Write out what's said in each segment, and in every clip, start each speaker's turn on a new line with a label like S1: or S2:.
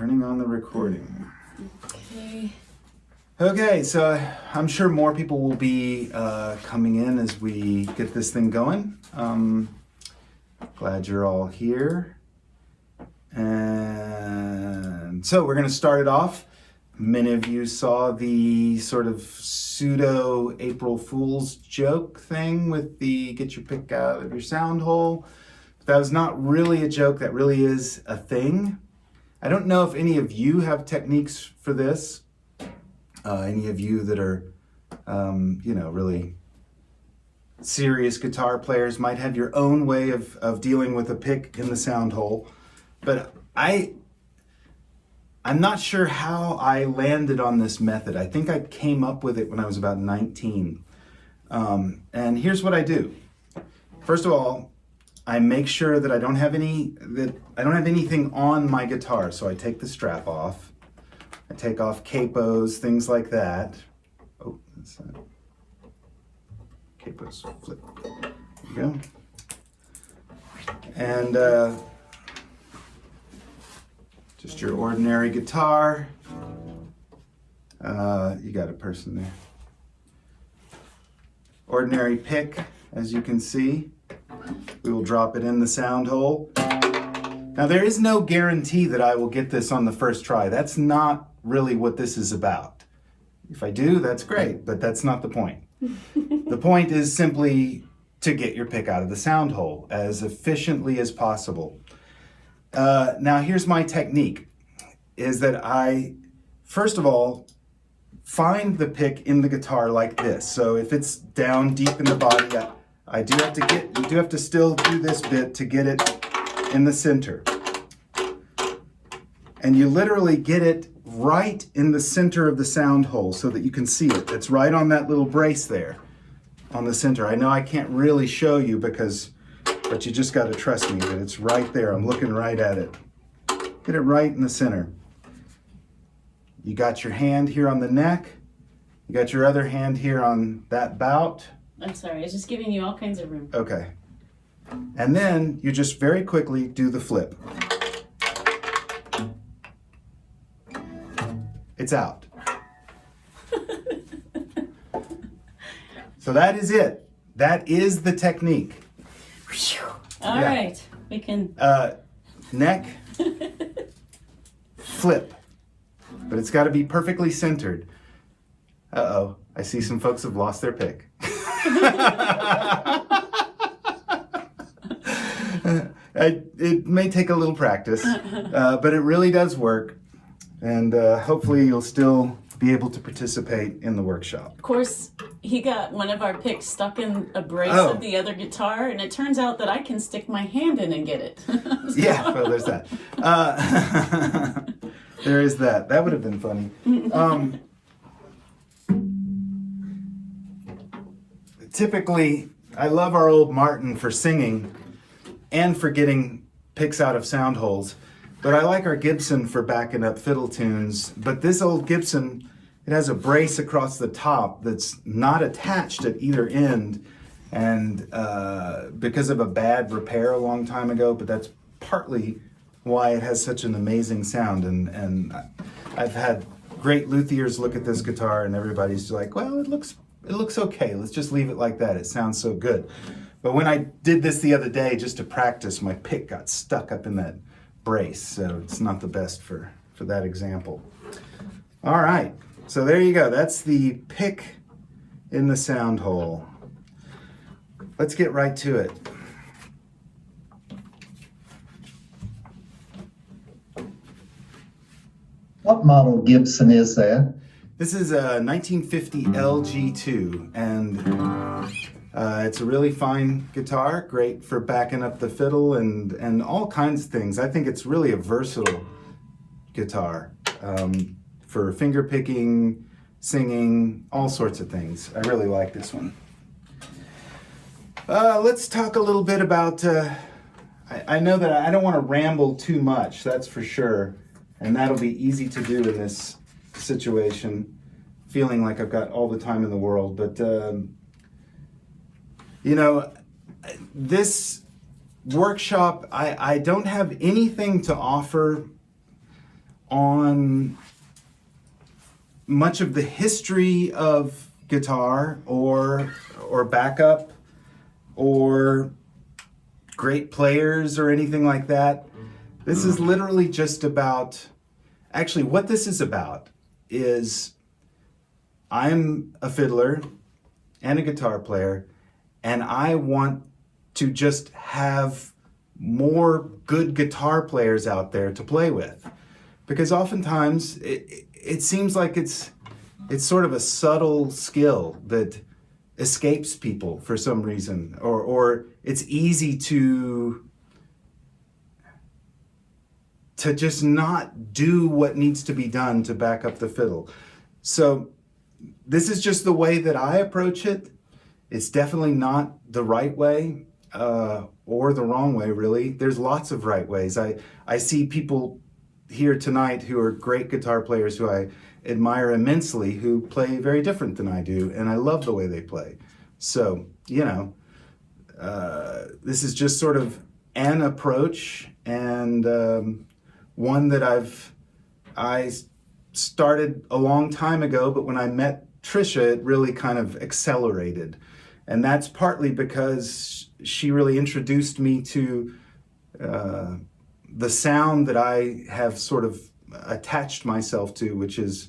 S1: turning on the recording.
S2: Okay.
S1: Okay, so I'm sure more people will be coming in as we get this thing going. Glad you're all here. And so we're going to start it off. Many of you saw the sort of pseudo April Fool's joke thing with the get your pick out of your sound hole. That was not really a joke. That really is a thing. I don't know if any of you have techniques for this. Any of you that are, really serious guitar players might have your own way of dealing with a pick in the sound hole. But I'm not sure how I landed on this method. I think I came up with it when I was about 19. And here's what I do. First of all, I make sure that I don't have anything on my guitar. So I take the strap off. I take off capos, things like that. Oh, that's that. Capos flip. There you go. And just your ordinary guitar. You got a person there. Ordinary pick, as you can see. We will drop it in the sound hole. Now there is no guarantee that I will get this on the first try. That's not really what this is about. If I do, that's great, but that's not the point. The point is simply to get your pick out of the sound hole as efficiently as possible. Now here's my technique, is that I, first of all, find the pick in the guitar like this. So if it's down deep in the body, you do have to still do this bit to get it in the center. And you literally get it right in the center of the sound hole so that you can see it. It's right on that little brace there on the center. I know I can't really show you but you just got to trust me that it's right there. I'm looking right at it. Get it right in the center. You got your hand here on the neck. You got your other hand here on that bout.
S2: I'm sorry, I was just giving you all kinds of room.
S1: Okay. And then you just very quickly do the flip. It's out. So that is it. That is the technique.
S2: All right, we can...
S1: Neck, flip. But it's got to be perfectly centered. Uh-oh, I see some folks have lost their pick. It may take a little practice, but it really does work. And hopefully you'll still be able to participate in the workshop.
S2: Of course, he got one of our picks stuck in a brace of the other guitar, and it turns out that I can stick my hand in and get it.
S1: Yeah, well, there's that. There is that. That would have been funny. Typically, I love our old Martin for singing and for getting picks out of sound holes. But I like our Gibson for backing up fiddle tunes. But this old Gibson, it has a brace across the top that's not attached at either end. And because of a bad repair a long time ago, but that's partly why it has such an amazing sound. And I've had great luthiers look at this guitar and everybody's like, well, it looks okay. Let's just leave it like that. It sounds so good. But when I did this the other day just to practice, my pick got stuck up in that brace, so it's not the best for that example. All right, so there you go. That's the pick in the sound hole. Let's get right to it.
S3: What model Gibson is that?
S1: This is a 1950 LG2, and it's a really fine guitar, great for backing up the fiddle and all kinds of things. I think it's really a versatile guitar for finger picking, singing, all sorts of things. I really like this one. Let's talk a little bit about, I know that I don't want to ramble too much, that's for sure, and that'll be easy to do in this situation, feeling like I've got all the time in the world, but this workshop, I don't have anything to offer on much of the history of guitar or backup or great players or anything like that. This is literally just about, actually what this is about is I'm a fiddler and a guitar player, and I want to just have more good guitar players out there to play with. Because oftentimes it seems like it's sort of a subtle skill that escapes people for some reason, or it's easy to just not do what needs to be done to back up the fiddle. So this is just the way that I approach it. It's definitely not the right way or the wrong way, really. There's lots of right ways. I see people here tonight who are great guitar players who I admire immensely, who play very different than I do, and I love the way they play. So, this is just sort of an approach, and one that I started a long time ago, but when I met Trisha, it really kind of accelerated. And that's partly because she really introduced me to the sound that I have sort of attached myself to, which is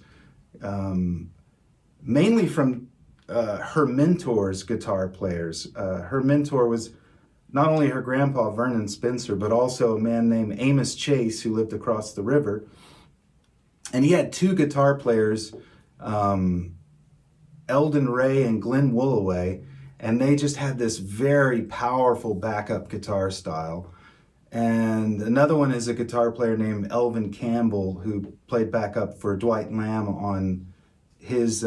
S1: mainly from her mentor's guitar players. Her mentor was not only her grandpa, Vernon Spencer, but also a man named Amos Chase who lived across the river. And he had two guitar players, Eldon Ray and Glenn Woolaway, and they just had this very powerful backup guitar style. And another one is a guitar player named Elvin Campbell, who played backup for Dwight Lamb on his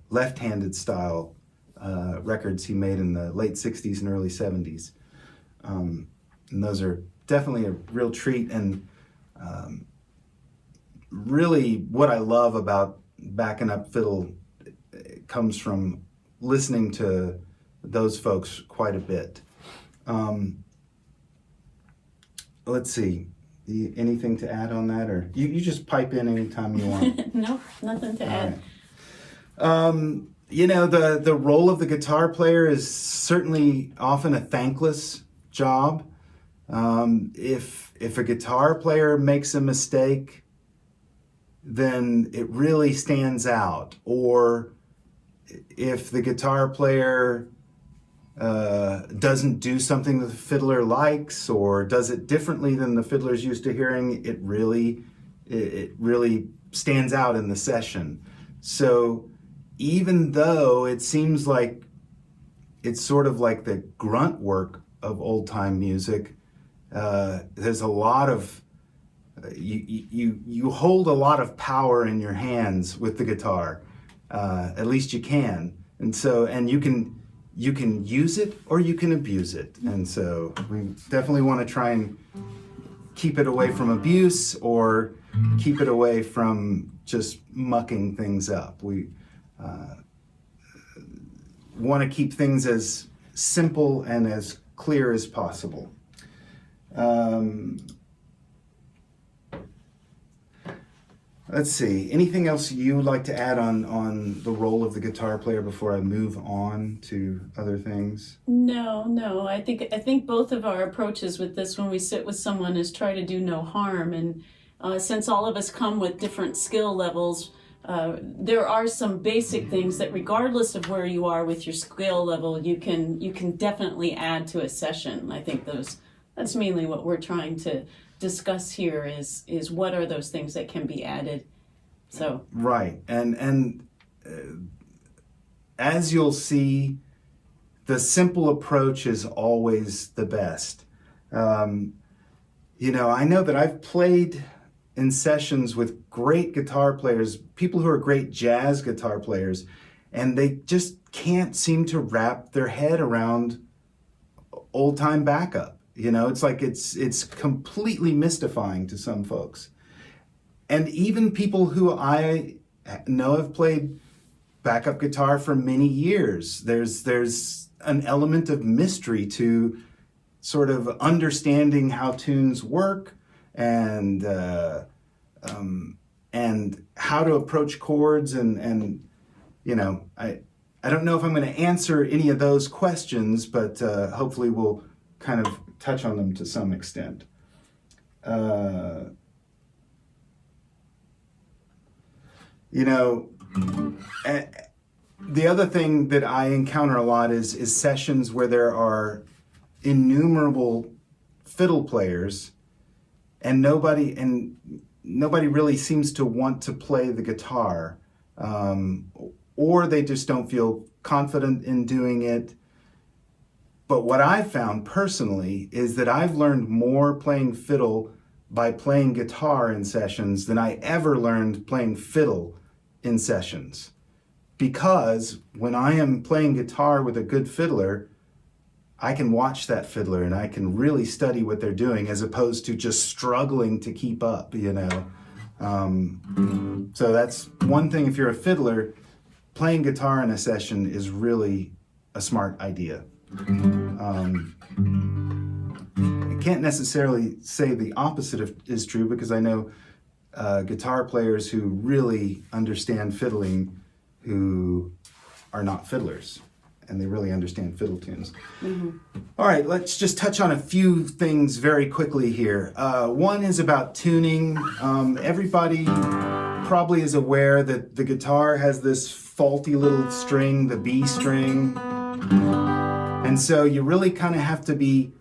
S1: left-handed style records he made in the late 60s and early 70s. And those are definitely a real treat, and really what I love about backing up fiddle comes from listening to those folks quite a bit. Let's see, anything to add on that, or you just pipe in anytime you want.
S2: No, nothing to add.
S1: Right. The role of the guitar player is certainly often a thankless job. If a guitar player makes a mistake, then it really stands out. Or if the guitar player doesn't do something that the fiddler likes, or does it differently than the fiddler's used to hearing, it really stands out in the session. So even though it seems like it's sort of like the grunt work of old time music, there's a lot of you hold a lot of power in your hands with the guitar. At least you can, and you can use it or you can abuse it. And so we definitely want to try and keep it away from abuse, or keep it away from just mucking things up. We want to keep things as simple and as clear as possible. Let's see, anything else you would like to add on the role of the guitar player before I move on to other things?
S2: No. I think both of our approaches with this, when we sit with someone, is try to do no harm. And since all of us come with different skill levels, there are some basic things that, regardless of where you are with your skill level, you can definitely add to a session. I think that's mainly what we're trying to discuss here is what are those things that can be added. So
S1: right, and as you'll see, the simple approach is always the best. I know that I've played in sessions with great guitar players, people who are great jazz guitar players, and they just can't seem to wrap their head around old-time backup. It's like it's completely mystifying to some folks. And even people who I know have played backup guitar for many years, there's an element of mystery to sort of understanding how tunes work, and how to approach chords and you know, I don't know if I'm going to answer any of those questions, but hopefully we'll kind of touch on them to some extent. You know, the other thing that I encounter a lot is sessions where there are innumerable fiddle players and nobody really seems to want to play the guitar, or they just don't feel confident in doing it. But what I've found personally is that I've learned more playing fiddle by playing guitar in sessions than I ever learned playing fiddle in sessions. Because when I am playing guitar with a good fiddler, I can watch that fiddler and I can really study what they're doing as opposed to just struggling to keep up, you know. So that's one thing. If you're a fiddler, playing guitar in a session is really a smart idea. I can't necessarily say the opposite is true, because I know guitar players who really understand fiddling who are not fiddlers, and they really understand fiddle tunes. Mm-hmm. All right, let's just touch on a few things very quickly here. One is about tuning. Everybody probably is aware that the guitar has this faulty little string, the B string. And so you really kind of have to be,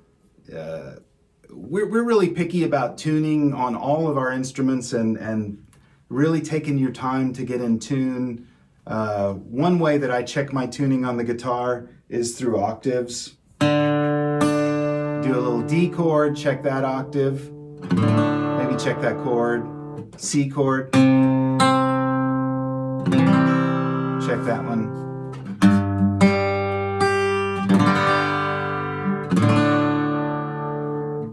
S1: we're really picky about tuning on all of our instruments and really taking your time to get in tune. One way that I check my tuning on the guitar is through octaves. Do a little D chord, check that octave. Maybe check that chord. C chord. Check that one.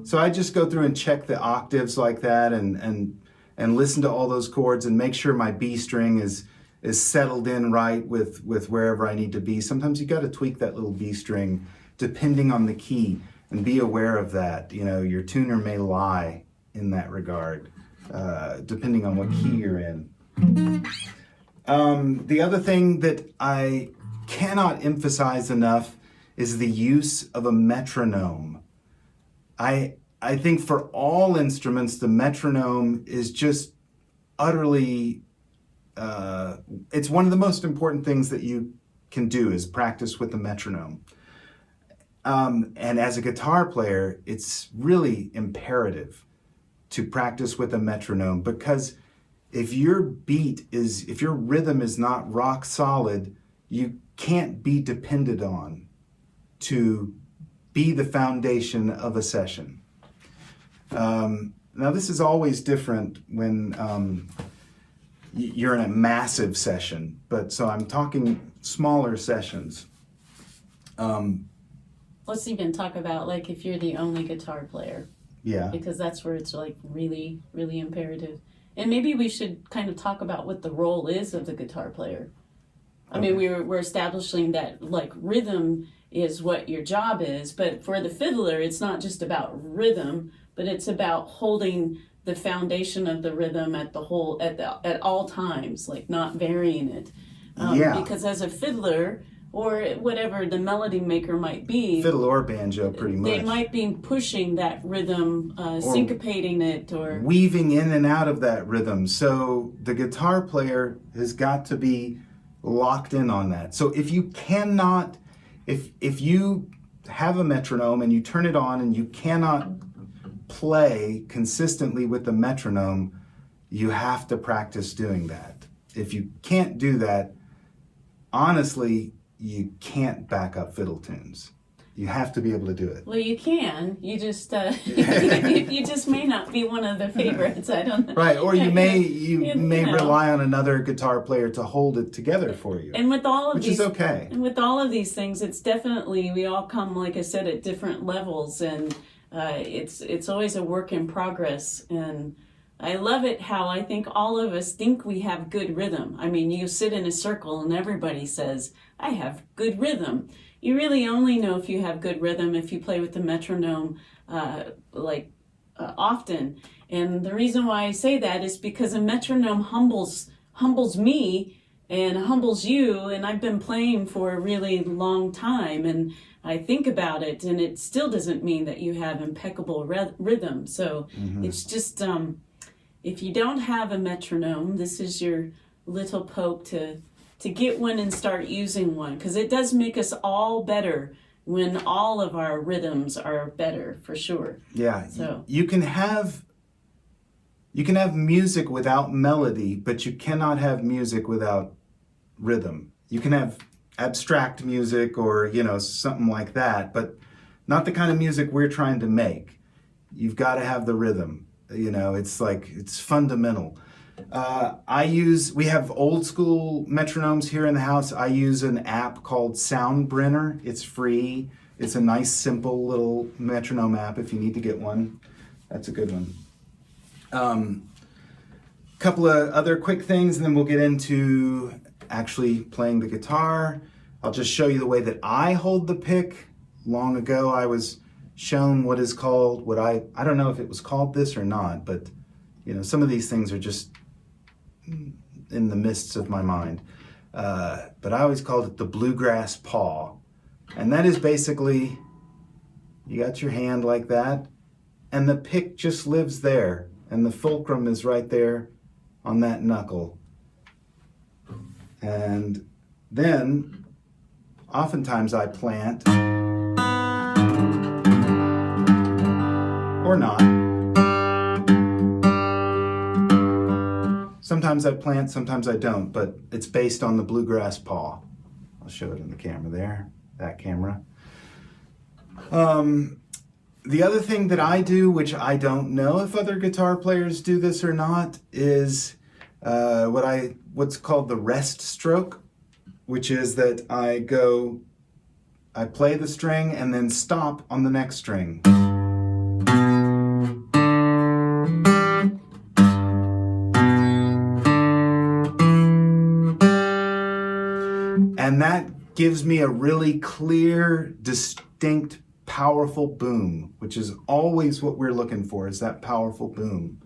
S1: So I just go through and check the octaves like that and listen to all those chords and make sure my B string is settled in right with wherever I need to be. Sometimes you got to tweak that little B string depending on the key, and be aware of that. You know, your tuner may lie in that regard, depending on what key you're in. The other thing that I cannot emphasize enough is the use of a metronome. I think for all instruments, the metronome is just utterly, it's one of the most important things that you can do is practice with the metronome. And as a guitar player, it's really imperative to practice with a metronome, because if your rhythm is not rock solid, you can't be depended on to be the foundation of a session. Now this is always different when you're in a massive session, but so I'm talking smaller sessions.
S2: Let's even talk about like if you're the only guitar player.
S1: Yeah.
S2: Because that's where it's like really, really imperative. And maybe we should kind of talk about what the role is of the guitar player. I mean, we're establishing that like rhythm is what your job is, but for the fiddler, it's not just about rhythm, but it's about holding the foundation of the rhythm at all times, like not varying it. Because as a fiddler, or whatever the melody maker might be,
S1: fiddle or banjo, pretty much,
S2: they might be pushing that rhythm, syncopating it, or
S1: weaving in and out of that rhythm. So the guitar player has got to be locked in on that. So if you cannot, if you have a metronome and you turn it on and you cannot play consistently with the metronome, you have to practice doing that. If you can't do that, honestly, you can't back up fiddle tunes. You have to be able to do it.
S2: Well, you can. You just you just may not be one of the favorites. I don't know.
S1: Right, or you may rely on another guitar player to hold it together for you.
S2: And with all of
S1: which
S2: these,
S1: is okay.
S2: And with all of these things, it's definitely, we all come, like I said, at different levels, and it's always a work in progress. And I love it how I think all of us think we have good rhythm. I mean, you sit in a circle and everybody says, I have good rhythm. You really only know if you have good rhythm if you play with the metronome often. And the reason why I say that is because a metronome humbles humbles me and humbles you, and I've been playing for a really long time, and I think about it, and it still doesn't mean that you have impeccable rhythm. So it's just, if you don't have a metronome, this is your little poke to get one and start using one, because it does make us all better when all of our rhythms are better, for sure.
S1: Yeah,
S2: so
S1: you can have music without melody, but you cannot have music without rhythm. You can have abstract music or, something like that, but not the kind of music we're trying to make. You've got to have the rhythm. It's fundamental. We have old school metronomes here in the house. I use an app called Soundbrenner. It's free. It's a nice, simple little metronome app if you need to get one. That's a good one. Couple of other quick things, and then we'll get into actually playing the guitar. I'll just show you the way that I hold the pick. Long ago, I was shown what is called, I don't know if it was called this or not, but some of these things are just in the mists of my mind. But I always called it the bluegrass paw. And that is basically, you got your hand like that, and the pick just lives there, and the fulcrum is right there on that knuckle. And then, oftentimes I plant, or not. Sometimes I plant, sometimes I don't, but it's based on the bluegrass paw. I'll show it in the camera there, that camera. The other thing that I do, which I don't know if other guitar players do this or not, is what's called the rest stroke, which is that I play the string and then stop on the next string. And that gives me a really clear, distinct, powerful boom, which is always what we're looking for, is that powerful boom.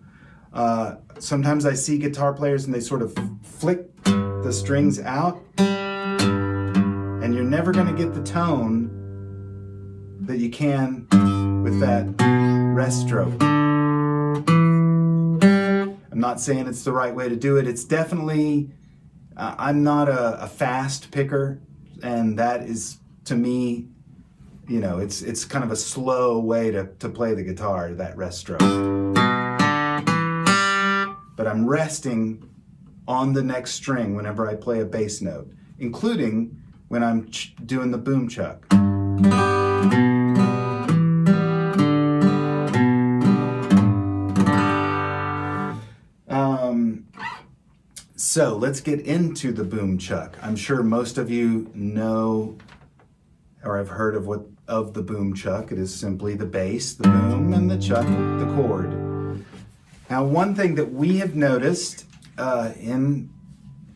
S1: Sometimes I see guitar players and they sort of flick the strings out, and you're never going to get the tone that you can with that rest stroke. I'm not saying it's the right way to do it. It's definitely... I'm not a fast picker, and that is, to me, it's kind of a slow way to play the guitar, that rest stroke. But I'm resting on the next string whenever I play a bass note, including when I'm doing the boom chuck. So let's get into the boom chuck. I'm sure most of you know or have heard of the boom chuck. It is simply the bass, the boom, and the chuck, the chord. Now, one thing that we have noticed in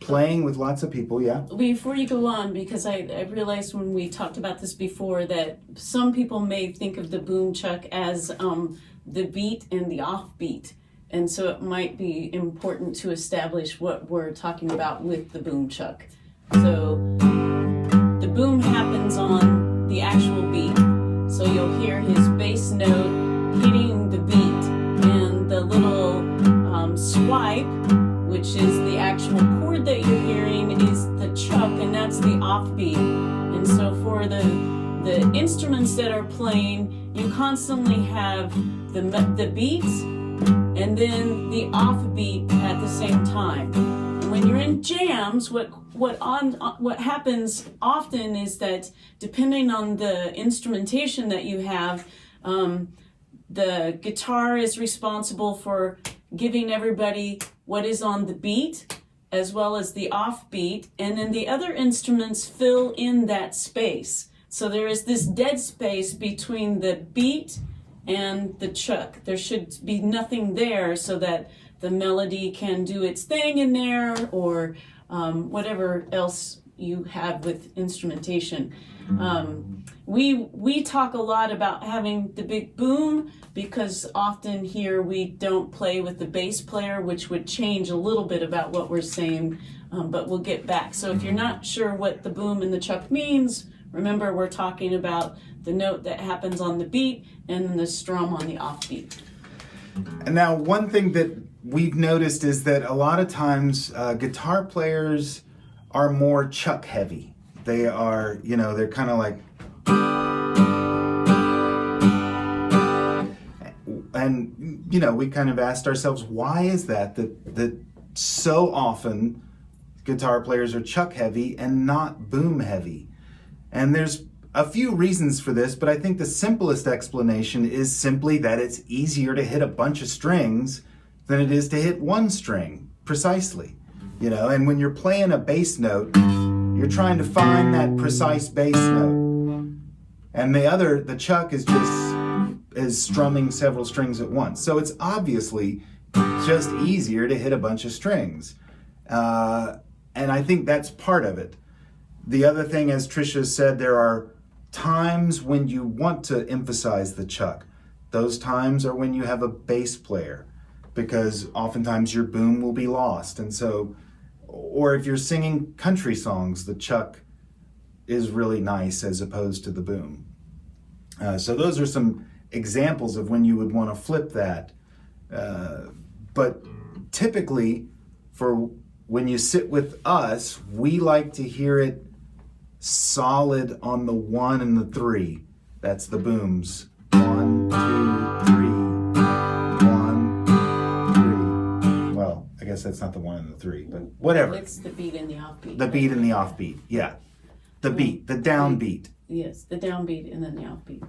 S1: playing with lots of people, yeah?
S2: Before you go on, because I realized when we talked about this before that some people may think of the boom chuck as the beat and the offbeat. And so it might be important to establish what we're talking about with the boom chuck. So the boom happens on the actual beat. So you'll hear his bass note hitting the beat, and the little swipe, which is the actual chord that you're hearing, is the chuck, and that's the offbeat. And so for the instruments that are playing, you constantly have the beats and then the offbeat at the same time. And when you're in jams, what happens often is that depending on the instrumentation that you have, the guitar is responsible for giving everybody what is on the beat as well as the offbeat, and then the other instruments fill in that space. So there is this dead space between the beat and the chuck. There should be nothing there so that the melody can do its thing in there, or whatever else you have with instrumentation. We talk a lot about having the big boom because often here we don't play with the bass player, which would change a little bit about what we're saying, but we'll get back. So if you're not sure what the boom and the chuck means, remember we're talking about the note that happens on the beat and then the strum on the offbeat.
S1: And now one thing that we've noticed is that a lot of times guitar players are more chuck heavy. They are, they're kind of like, and we kind of asked ourselves, why is that so often guitar players are chuck heavy and not boom heavy? And there's a few reasons for this, but I think the simplest explanation is simply that it's easier to hit a bunch of strings than it is to hit one string precisely. And when you're playing a bass note, you're trying to find that precise bass note. And the chuck is strumming several strings at once. So it's obviously just easier to hit a bunch of strings. And I think that's part of it. The other thing, as Tricia said, there are times when you want to emphasize the chuck. Those times are when you have a bass player, because oftentimes your boom will be lost. And so, or if you're singing country songs, the chuck is really nice as opposed to the boom. So those are some examples of when you would want to flip that. But typically, for when you sit with us, we like to hear it solid on the 1 and the 3. That's the booms. 1, 2, 3. 1, 3. Well, I guess that's not the 1 and the 3, but whatever.
S2: It's the beat and the offbeat.
S1: The beat and the offbeat, yeah. The beat, the downbeat.
S2: Yes, the downbeat and then the offbeat.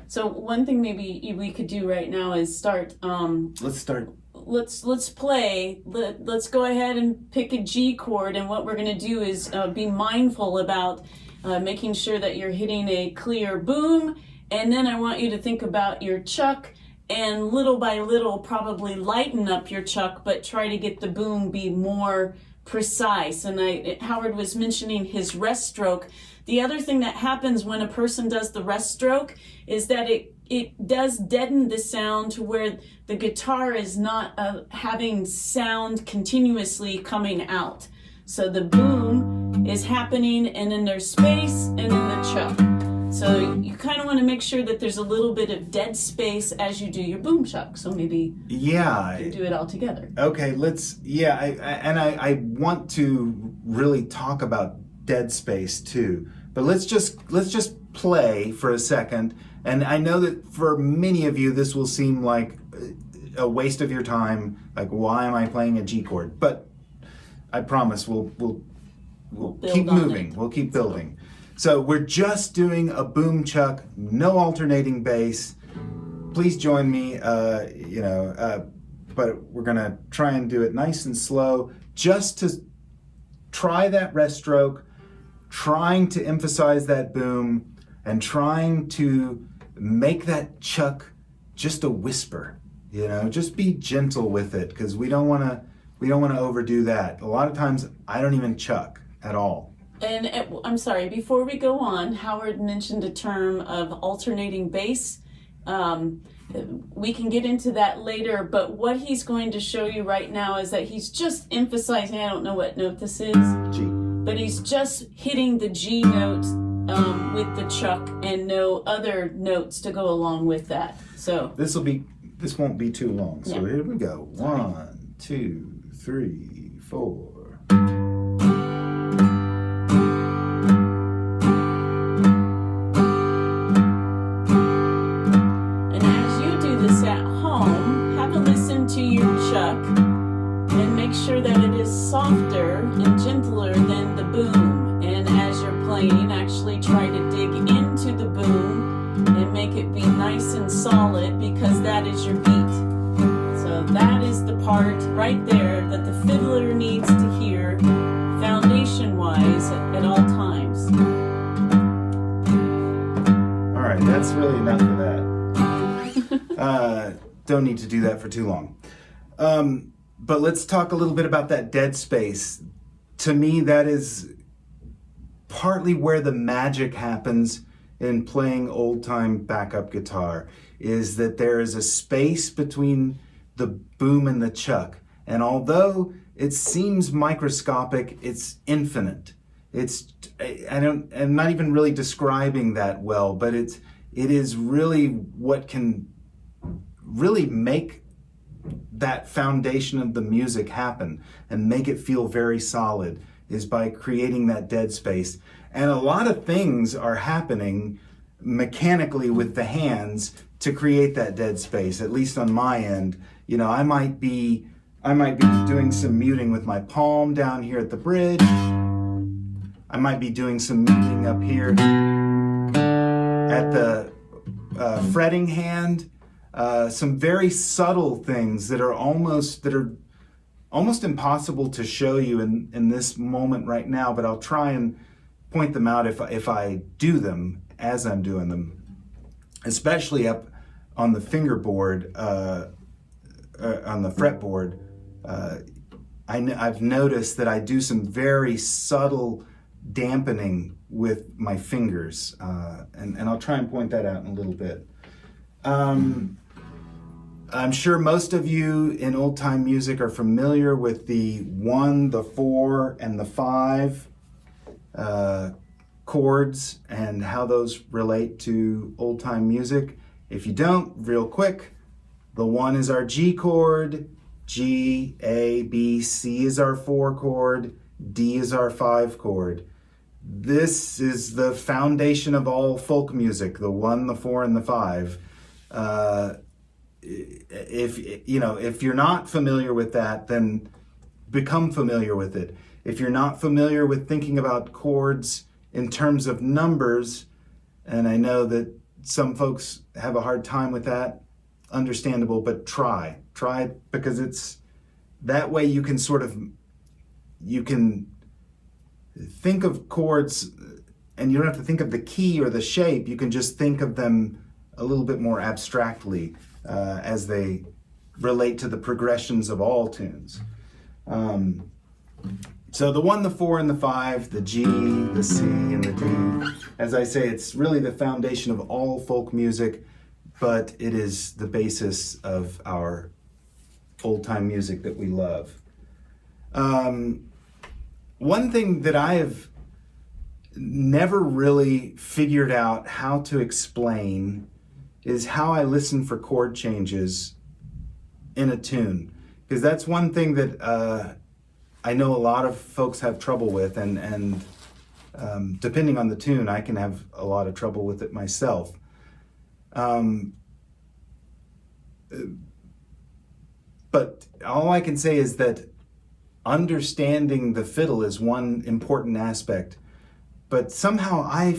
S2: So one thing maybe we could do right now is start.
S1: Let's start.
S2: Let's play. Let's go ahead and pick a G chord, and what we're going to do is be mindful about making sure that you're hitting a clear boom, and then I want you to think about your chuck, and little by little probably lighten up your chuck, but try to get the boom be more precise. And Howard was mentioning his rest stroke. The other thing that happens when a person does the rest stroke is that it does deaden the sound to where the guitar is not having sound continuously coming out. So the boom is happening, and then there's space, and then the chuck. So you kind of want to make sure that there's a little bit of dead space as you do your boom chuck. So maybe you do it all together.
S1: Okay, I want to really talk about dead space too. But let's just play for a second. And I know that for many of you this will seem like a waste of your time. Like, why am I playing a G chord? But I promise we'll keep moving. We'll keep building. So we're just doing a boom chuck, no alternating bass. Please join me. But we're gonna try and do it nice and slow, just to try that rest stroke, trying to emphasize that boom, and trying to make that chuck just a whisper. Just be gentle with it, because we don't want to overdo that. A lot of times I don't even chuck at all.
S2: And I'm sorry, before we go on, Howard mentioned a term of alternating bass. We can get into that later, but what he's going to show you right now is that he's just emphasizing, I don't know what note this is,
S1: G.
S2: But he's just hitting the G note with the chuck and no other notes to go along with that. So
S1: this won't be too long. So Here we go. 1, 2, 3, 4.
S2: And as you do this at home, have a listen to your chuck and make sure that it is softer and gentler than the boom. And as you're playing, actually try to dig into the boom and make it be nice and solid, because that is your beat. So that is the part right there that the fiddler needs to hear foundation-wise at all times.
S1: All right, that's really enough of that. Don't need to do that for too long. But let's talk a little bit about that dead space. To me, that is partly where the magic happens in playing old-time backup guitar, is that there is a space between the boom and the chuck. And although it seems microscopic, it's infinite. I'm not even really describing that well, but it is really what can really make that foundation of the music happen and make it feel very solid, is by creating that dead space. And a lot of things are happening mechanically with the hands to create that dead space, at least on my end. You know, I might be doing some muting with my palm down here at the bridge. I might be doing some muting up here at the fretting hand. Some very subtle things that are almost impossible to show you in this moment right now, but I'll try and point them out if I do them as I'm doing them, especially up on the fingerboard, on the fretboard. I've noticed that I do some very subtle dampening with my fingers, and I'll try and point that out in a little bit. I'm sure most of you in old time music are familiar with the 1, the 4, and the 5 chords and how those relate to old time music. If you don't, real quick, the 1 is our G chord, G, A, B, C is our 4 chord, D is our 5 chord. This is the foundation of all folk music, the 1, the 4, and the 5. If you're not familiar with that, then become familiar with it. If you're not familiar with thinking about chords in terms of numbers, and I know that some folks have a hard time with that, understandable, but try it, because it's that way you can think of chords, and you don't have to think of the key or the shape. You can just think of them a little bit more abstractly as they relate to the progressions of all tunes. So the 1, the 4, and the 5, the G, the C, and the D. As I say, it's really the foundation of all folk music, but it is the basis of our old-time music that we love. One thing that I have never really figured out how to explain is how I listen for chord changes in a tune. Because that's one thing that I know a lot of folks have trouble with, and depending on the tune, I can have a lot of trouble with it myself. But all I can say is that understanding the fiddle is one important aspect, but somehow I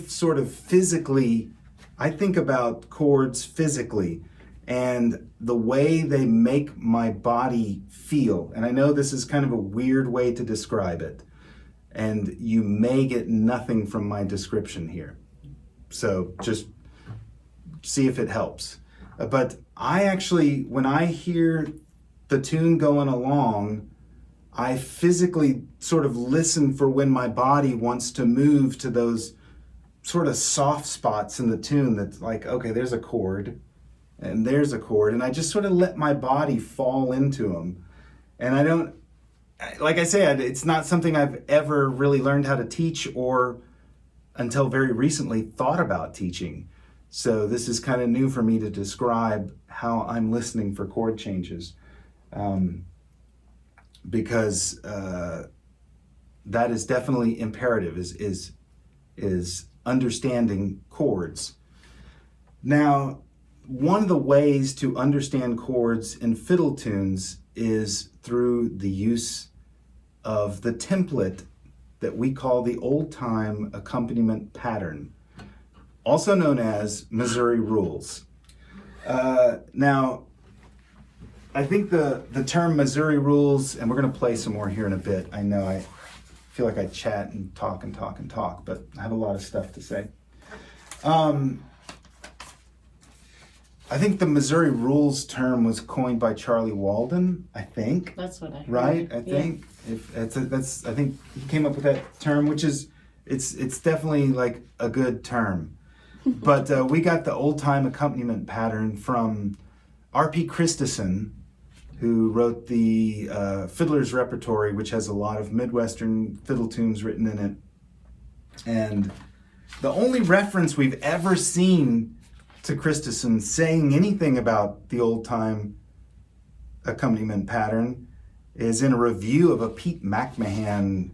S1: think about chords physically and the way they make my body feel. And I know this is kind of a weird way to describe it, and you may get nothing from my description here. So just see if it helps. But I actually, when I hear the tune going along, I physically sort of listen for when my body wants to move to those sort of soft spots in the tune that's like, okay, there's a chord, and there's a chord, and I just sort of let my body fall into them. And I don't, like I said, it's not something I've ever really learned how to teach, or until very recently thought about teaching. So this is kind of new for me to describe how I'm listening for chord changes. Because that is definitely imperative, is understanding chords. Now, one of the ways to understand chords in fiddle tunes is through the use of the template that we call the old-time accompaniment pattern, also known as Missouri rules. Now, I think the term Missouri rules, and we're going to play some more here in a bit. I know I feel like I chat and talk, but I have a lot of stuff to say. I think the Missouri rules term was coined by Charlie Walden, I think.
S2: That's what I heard.
S1: Right? I think. I think he came up with that term, which is It's definitely like a good term. But we got the old-time accompaniment pattern from R.P. Christison, who wrote the Fiddler's Repertory, which has a lot of Midwestern fiddle tunes written in it. And the only reference we've ever seen to Christison saying anything about the old-time accompaniment pattern is in a review of a Pete McMahon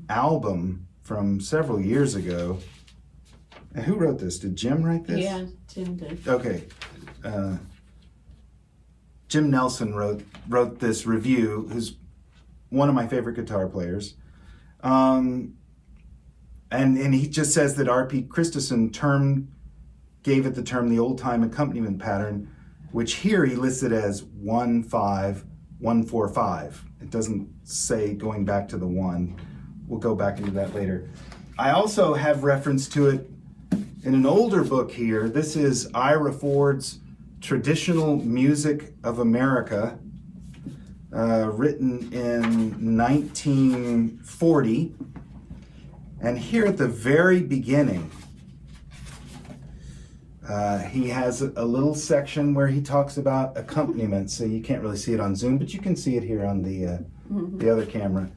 S1: album from several years ago. And who wrote this? Did Jim write this?
S2: Yeah, Jim did.
S1: Okay. Jim Nelson wrote this review, who's one of my favorite guitar players. And he just says that R.P. Christison gave it the term the old-time accompaniment pattern, which here he listed as 1-5-1-4-5. It doesn't say going back to the 1. We'll go back into that later. I also have reference to it in an older book here. This is Ira Ford's Traditional Music of America, written in 1940. And here at the very beginning, he has a little section where he talks about accompaniment. So you can't really see it on Zoom, but you can see it here on the other camera.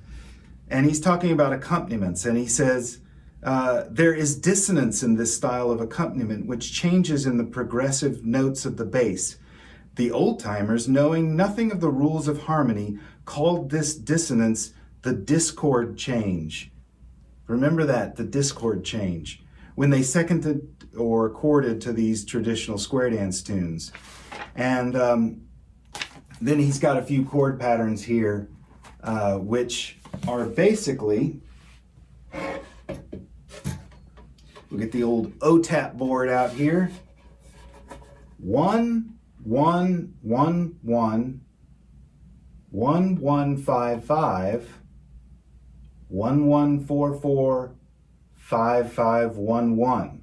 S1: And he's talking about accompaniments, and he says, there is dissonance in this style of accompaniment which changes in the progressive notes of the bass. The old-timers, knowing nothing of the rules of harmony, called this dissonance the discord change. Remember that, the discord change, when they seconded or chorded to these traditional square dance tunes. And then he's got a few chord patterns here, which are basically, we'll get the old O-tap board out here. 1, 1, 1, 1, 1, 1, 5, 5, 1, 1, 4, 4, 5, 5, 1, 1.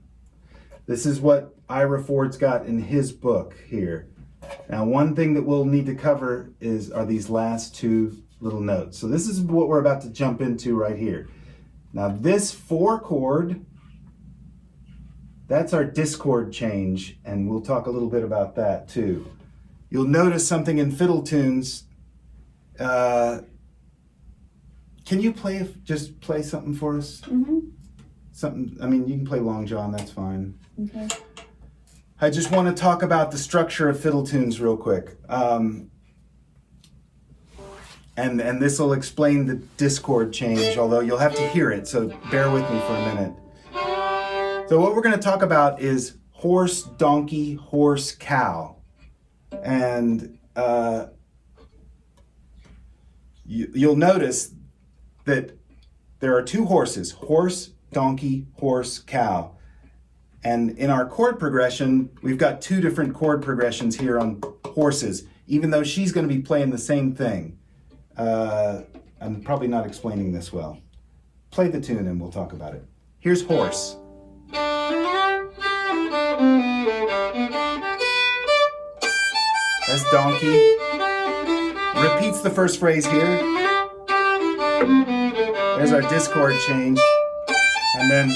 S1: This is what Ira Ford's got in his book here. Now, one thing that we'll need to cover are these last two little notes. So this is what we're about to jump into right here. Now, this 4 chord, that's our discord change, and we'll talk a little bit about that too. You'll notice something in fiddle tunes. Can you just play something for us?
S2: Mm-hmm.
S1: Something, I mean, you can play Long John, that's fine.
S2: Okay.
S1: I just want to talk about the structure of fiddle tunes real quick. And this will explain the discord change, although you'll have to hear it, so bear with me for a minute. So what we're going to talk about is horse, donkey, horse, cow. And you'll notice that there are 2 horses, horse, donkey, horse, cow. And in our chord progression, we've got 2 different chord progressions here on horses, even though she's going to be playing the same thing. I'm probably not explaining this well. Play the tune and we'll talk about it. Here's horse. That's donkey. Repeats the first phrase here. There's our discord change. And then,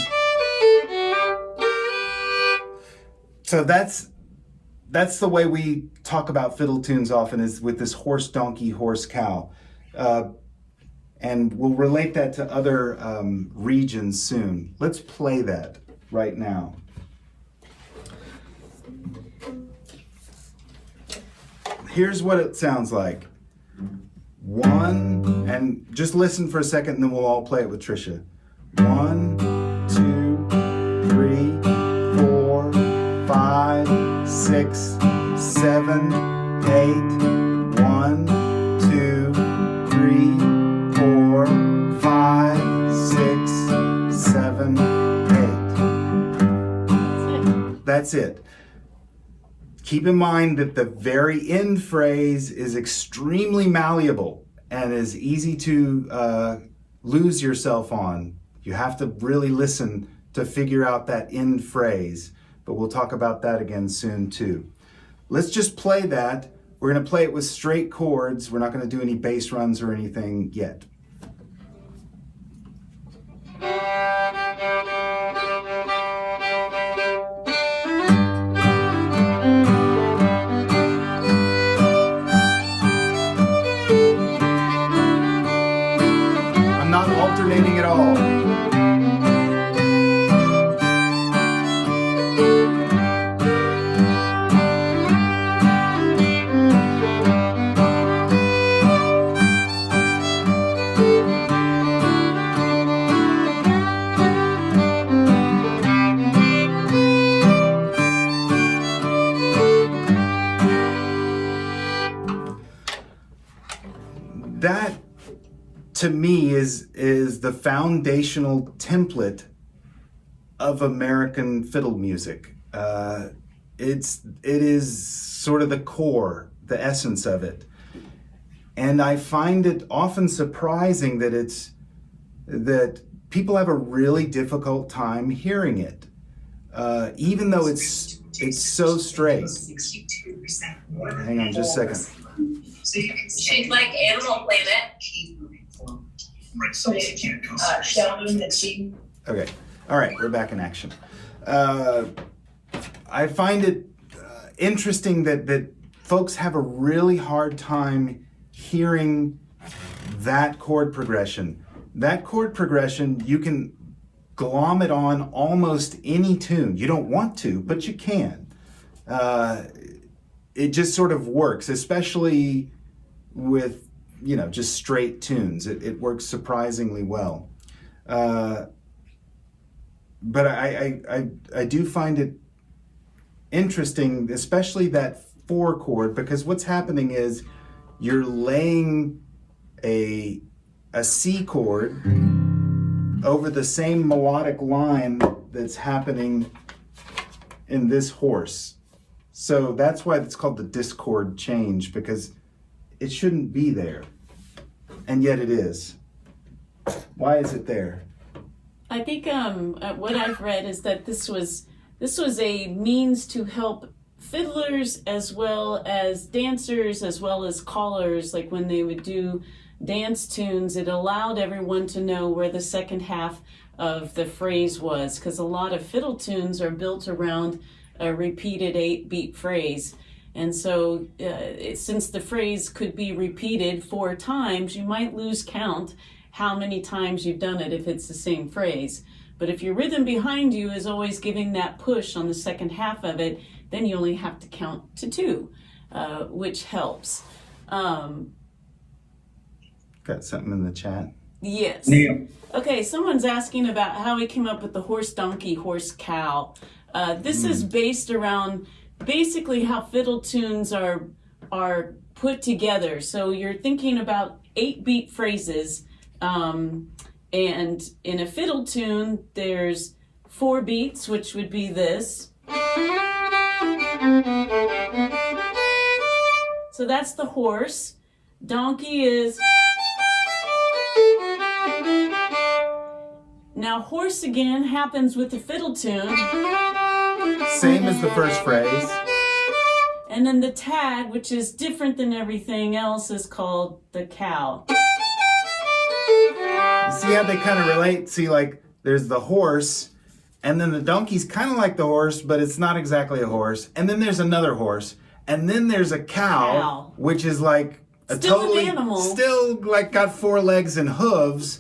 S1: so that's the way we talk about fiddle tunes often, is with this horse, donkey, horse, cow. And we'll relate that to other regions soon. Let's play that right now. Here's what it sounds like. 1, and just listen for a second and then we'll all play it with Tricia. 1, 2, 3, 4, 5, 6, 7, 8. 1, 2, 3, 4, 5, 6, 7, 8. That's it. Keep in mind that the very end phrase is extremely malleable and is easy to lose yourself on. You have to really listen to figure out that end phrase, but we'll talk about that again soon too. Let's just play that. We're going to play it with straight chords. We're not going to do any bass runs or anything yet. coordinating at all. That, to me, is the foundational template of American fiddle music. It is sort of the core, the essence of it, and I find it often surprising that people have a really difficult time hearing it, even though it's so straight. Hang on just a second.
S4: She'd like Animal Planet. Sheldon that she.
S1: Okay, all right, we're back in action. I find it interesting that folks have a really hard time hearing that chord progression. That chord progression, you can glom it on almost any tune. You don't want to, but you can. It just sort of works, especially with, just straight tunes. It works surprisingly well. But I do find it interesting, especially that 4 chord, because what's happening is you're laying a C chord over the same melodic line that's happening in this horse. So that's why it's called the discord change, because it shouldn't be there, and yet it is. Why is it there?
S2: I think what I've read is that this was a means to help fiddlers as well as dancers as well as callers. Like when they would do dance tunes, it allowed everyone to know where the second half of the phrase was, because a lot of fiddle tunes are built around a repeated 8-beat phrase. And so since the phrase could be repeated 4 times, you might lose count how many times you've done it if it's the same phrase. But if your rhythm behind you is always giving that push on the second half of it, then you only have to count to 2, which helps.
S1: Got something in the chat?
S2: Yes.
S3: Neil.
S2: Okay, someone's asking about how we came up with the horse donkey, horse cow. This is based around basically how fiddle tunes are put together. So you're thinking about 8-beat phrases, and in a fiddle tune, there's 4 beats, which would be this. So that's the horse. Donkey is. Now horse again happens with the fiddle tune.
S1: Same as the first phrase.
S2: And then the tag, which is different than everything else, is called the cow.
S1: See how they kind of relate? See, like, there's the horse, and then the donkey's kind of like the horse, but it's not exactly a horse. And then there's another horse, and then there's a cow. Which is like
S2: Still an animal.
S1: Still like got 4 legs and hooves,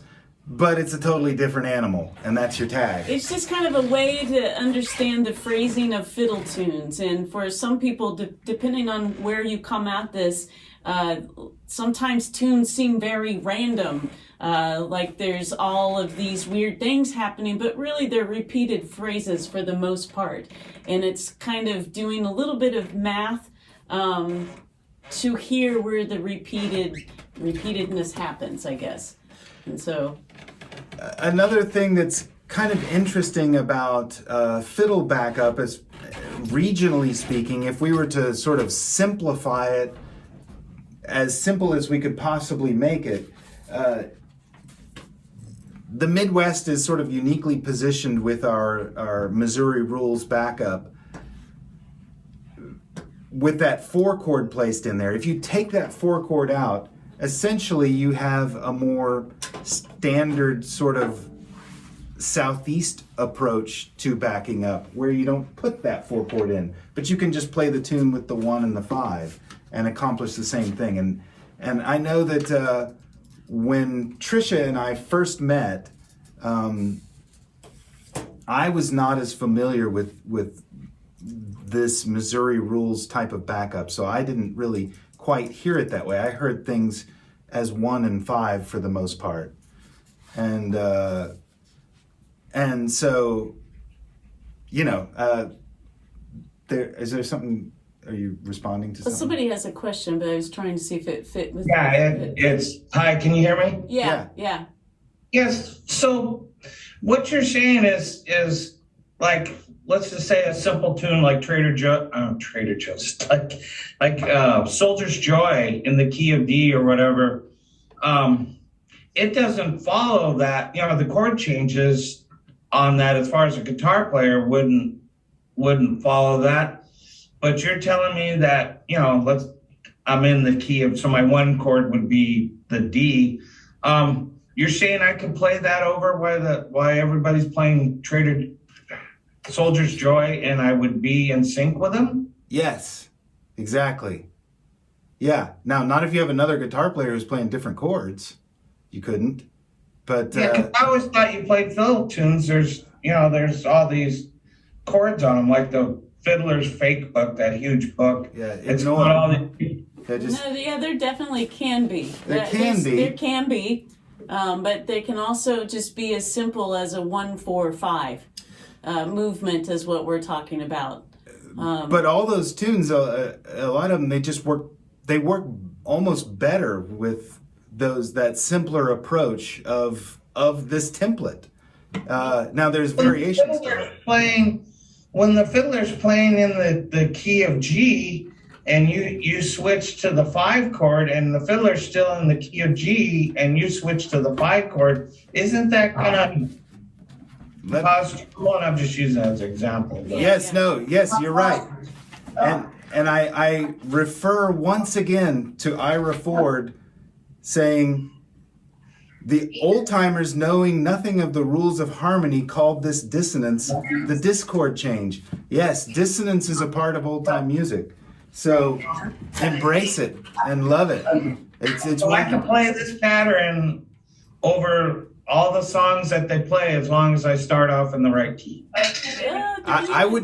S1: but it's a totally different animal, and that's your tag.
S2: It's just kind of a way to understand the phrasing of fiddle tunes. And for some people, depending on where you come at this, sometimes tunes seem very random. Like there's all of these weird things happening, but really they're repeated phrases for the most part. And it's kind of doing a little bit of math to hear where the repeatedness happens, I guess. And so
S1: another thing that's kind of interesting about fiddle backup is, regionally speaking, if we were to sort of simplify it as simple as we could possibly make it, the Midwest is sort of uniquely positioned with our Missouri rules backup with that 4 chord placed in there. If you take that 4 chord out, essentially you have a more standard sort of southeast approach to backing up, where you don't put that 4 chord in, but you can just play the tune with the 1 and the 5 and accomplish the same thing. And I know that when Trisha and I first met, I was not as familiar with this Missouri rules type of backup, so I didn't really quite hear it that way. I heard things as 1 and 5 for the most part, and so, you know, is there something? Are you responding to
S2: Well,
S1: something?
S2: somebody has a question, but I was trying to see if it fit with.
S5: Yeah, it's hi. Can you hear me?
S2: Yeah.
S5: Yes. So what you're saying is like, let's just say a simple tune like Trader Joe's, like Soldier's Joy in the key of D or whatever. It doesn't follow that. You know, the chord changes on that, as far as a guitar player, wouldn't follow that. But you're telling me that, you know, I'm in the key of, so my one chord would be the D. You're saying I could play that over while everybody's playing Soldier's Joy, and I would be in sync with them?
S1: Yes, exactly. Yeah. Now, not if you have another guitar player who's playing different chords. You couldn't. But
S5: Yeah, 'cause I always thought you played fiddle tunes. There's all these chords on them, like the Fiddler's Fake book, that huge book.
S1: yeah,
S5: It's
S1: ignore
S5: got all
S1: it.
S5: the,
S2: There definitely can be.
S1: There can be.
S2: There can be, but they can also just be as simple as a 1-4-5 movement is what we're talking about.
S1: But all those tunes, a lot of them, they work almost better with that simpler approach of this template. Now there's variations to it.
S5: When the fiddler's playing in the key of G, and you switch to the 5 chord, and the fiddler's still in the key of G, and you switch to the 5 chord, isn't that gonna cause trouble? And I'm just using that as an example. But.
S1: Yes, you're right. And I refer once again to Ira Ford saying, the old timers, knowing nothing of the rules of harmony, called this dissonance the discord change. Yes, dissonance is a part of old time music. So embrace it and love it. It's
S5: So I can play this pattern over all the songs that they play as long as I start off in the right key.
S1: I would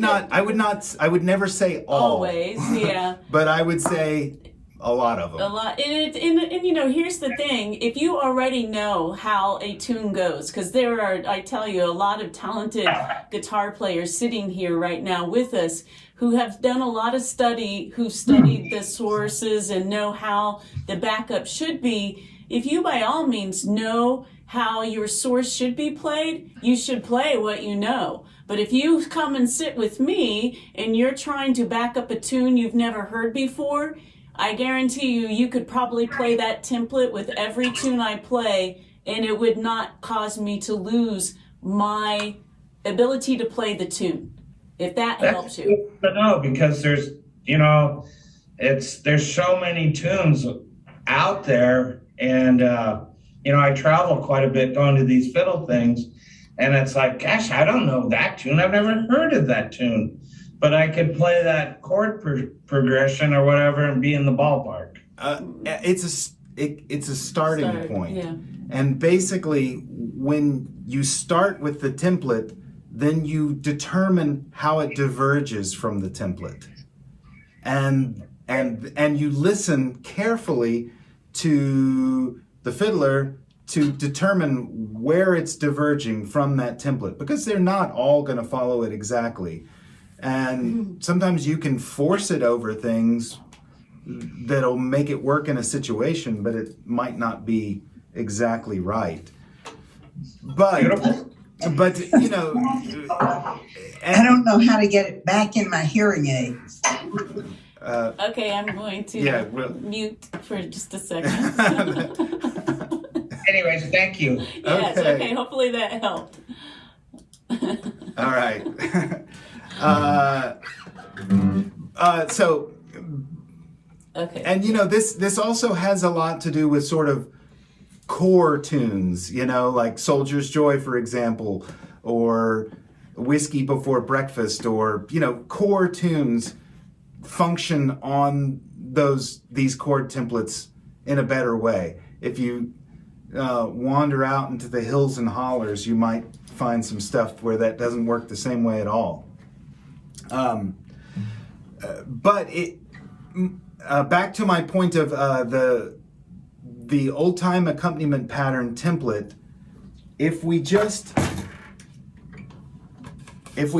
S1: never say all.
S2: Always, yeah.
S1: But I would say a lot of them.
S2: A lot, and you know, here's the thing: if you already know how a tune goes, because there are, I tell you, a lot of talented guitar players sitting here right now with us who have done a lot of study, who've studied the sources and know how the backup should be. If you, by all means, know how your source should be played, you should play what you know. But if you come and sit with me and you're trying to back up a tune you've never heard before, I guarantee you could probably play that template with every tune I play, and it would not cause me to lose my ability to play the tune. If that helps you.
S5: But no, because there's so many tunes out there, and I travel quite a bit going to these fiddle things, and it's like, gosh, I don't know that tune. I've never heard of that tune. But I could play that chord progression or whatever and be in the ballpark.
S1: It's a starting point.
S2: Yeah.
S1: And basically, when you start with the template, then you determine how it diverges from the template. And you listen carefully to the fiddler to determine where it's diverging from that template, because they're not all going to follow it exactly. And sometimes you can force it over things that'll make it work in a situation, but it might not be exactly right. But you know,
S6: I don't know how to get it back in my hearing aids.
S2: Okay, I'm going to mute for just a second.
S5: Anyways, thank you.
S2: Yes, okay, hopefully that helped.
S1: All right. So,
S2: okay.
S1: And you know, this also has a lot to do with sort of core tunes, you know, like Soldier's Joy, for example, or Whiskey Before Breakfast, or, you know, core tunes function on these chord templates in a better way. If you wander out into the hills and hollers, you might find some stuff where that doesn't work the same way at all. But back to my point of the old time accompaniment pattern template. If we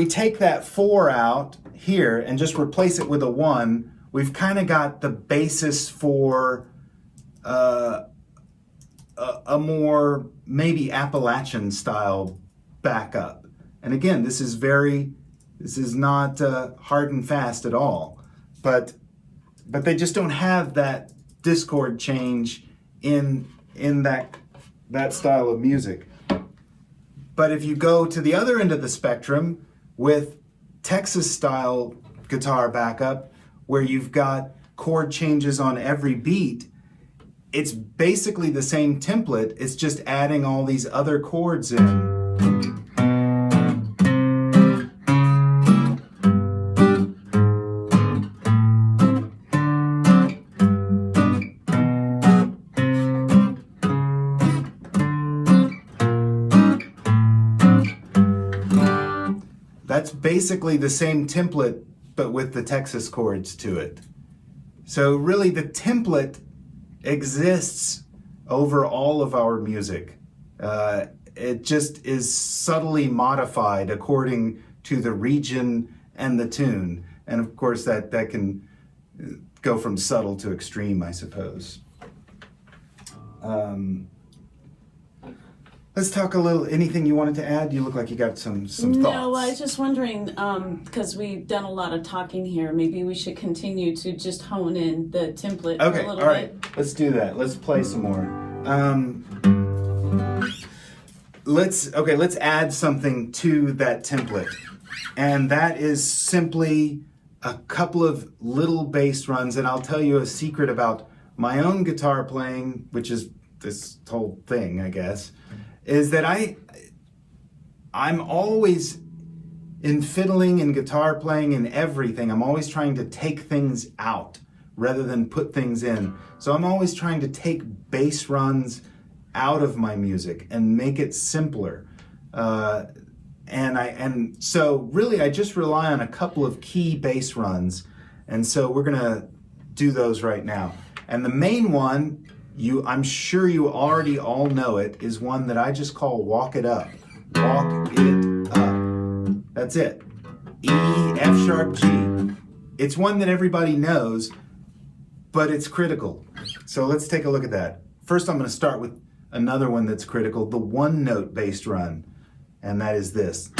S1: take that 4 out here and just replace it with a 1, we've kind of got the basis for a more maybe Appalachian style backup. And again, this is not hard and fast at all, but they just don't have that discord change in that style of music. But if you go to the other end of the spectrum with Texas style guitar backup, where you've got chord changes on every beat, it's basically the same template. It's just adding all these other chords in. That's basically the same template, but with the Texas chords to it. So really the template exists over all of our music. It just is subtly modified according to the region and the tune. And of course that can go from subtle to extreme, I suppose. Let's talk a little, anything you wanted to add? You look like you got some thoughts.
S2: No, I was just wondering, because we've done a lot of talking here, maybe we should continue to just hone in the template
S1: Okay,
S2: a little
S1: all right.
S2: bit.
S1: Let's do that. Let's play some more. Let's add something to that template. And that is simply a couple of little bass runs, and I'll tell you a secret about my own guitar playing, which is this whole thing, I guess, is that I'm always, in fiddling and guitar playing and everything, I'm always trying to take things out rather than put things in. So I'm always trying to take bass runs out of my music and make it simpler. And so really I just rely on a couple of key bass runs. And so we're gonna do those right now. And the main one, I'm sure you already all know it, is one that I just call Walk It Up. Walk It Up. That's it. E, F sharp, G. It's one that everybody knows, but it's critical. So let's take a look at that. First, I'm going to start with another one that's critical, the one note based run. And that is this.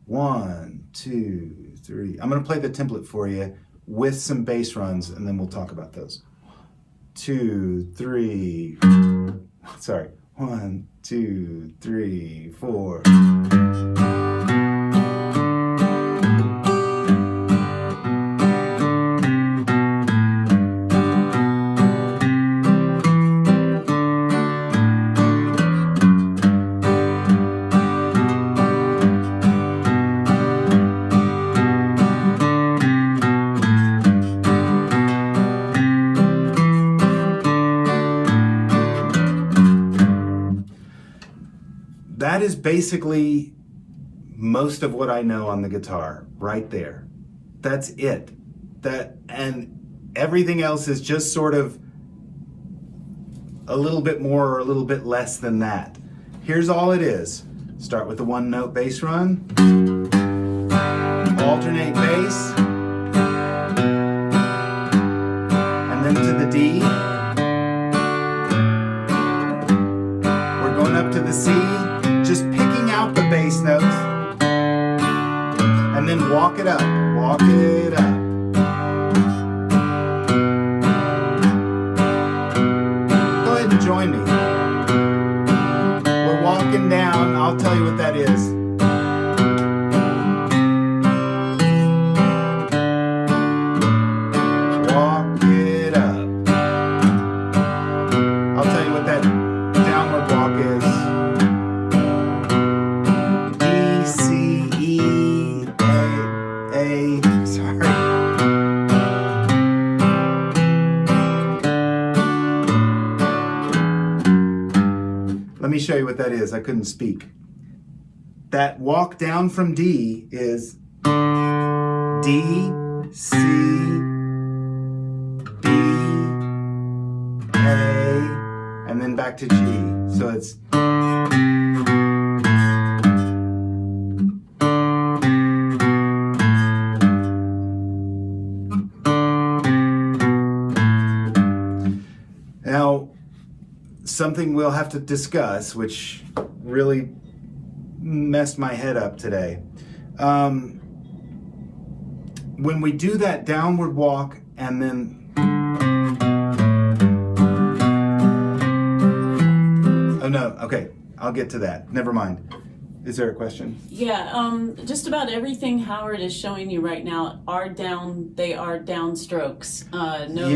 S1: 1, 2, 3. I'm going to play the template for you with some bass runs, and then we'll talk about those. 2, 3. Sorry. 1, 2, 3, 4. That is basically most of what I know on the guitar, right there. That's it. And everything else is just sort of a little bit more or a little bit less than that. Here's all it is. Start with the one note bass run, alternate bass, and then to the D. We're going up to the C. Just picking out the bass notes, and then walk it up, walk it up. Go ahead and join me. We're walking down, I'll tell you what that is. Walk it up. I'll tell you what that downward walk is. Let me show you what that is. I couldn't speak. That walk down from D is D, C, B, A, and then back to G. So it's now something we'll have to discuss, which really messed my head up today. When we do that downward walk and then oh no, okay, I'll get to that. Never mind. Is there a question?
S2: Yeah, just about everything Howard is showing you right now they are downstrokes. No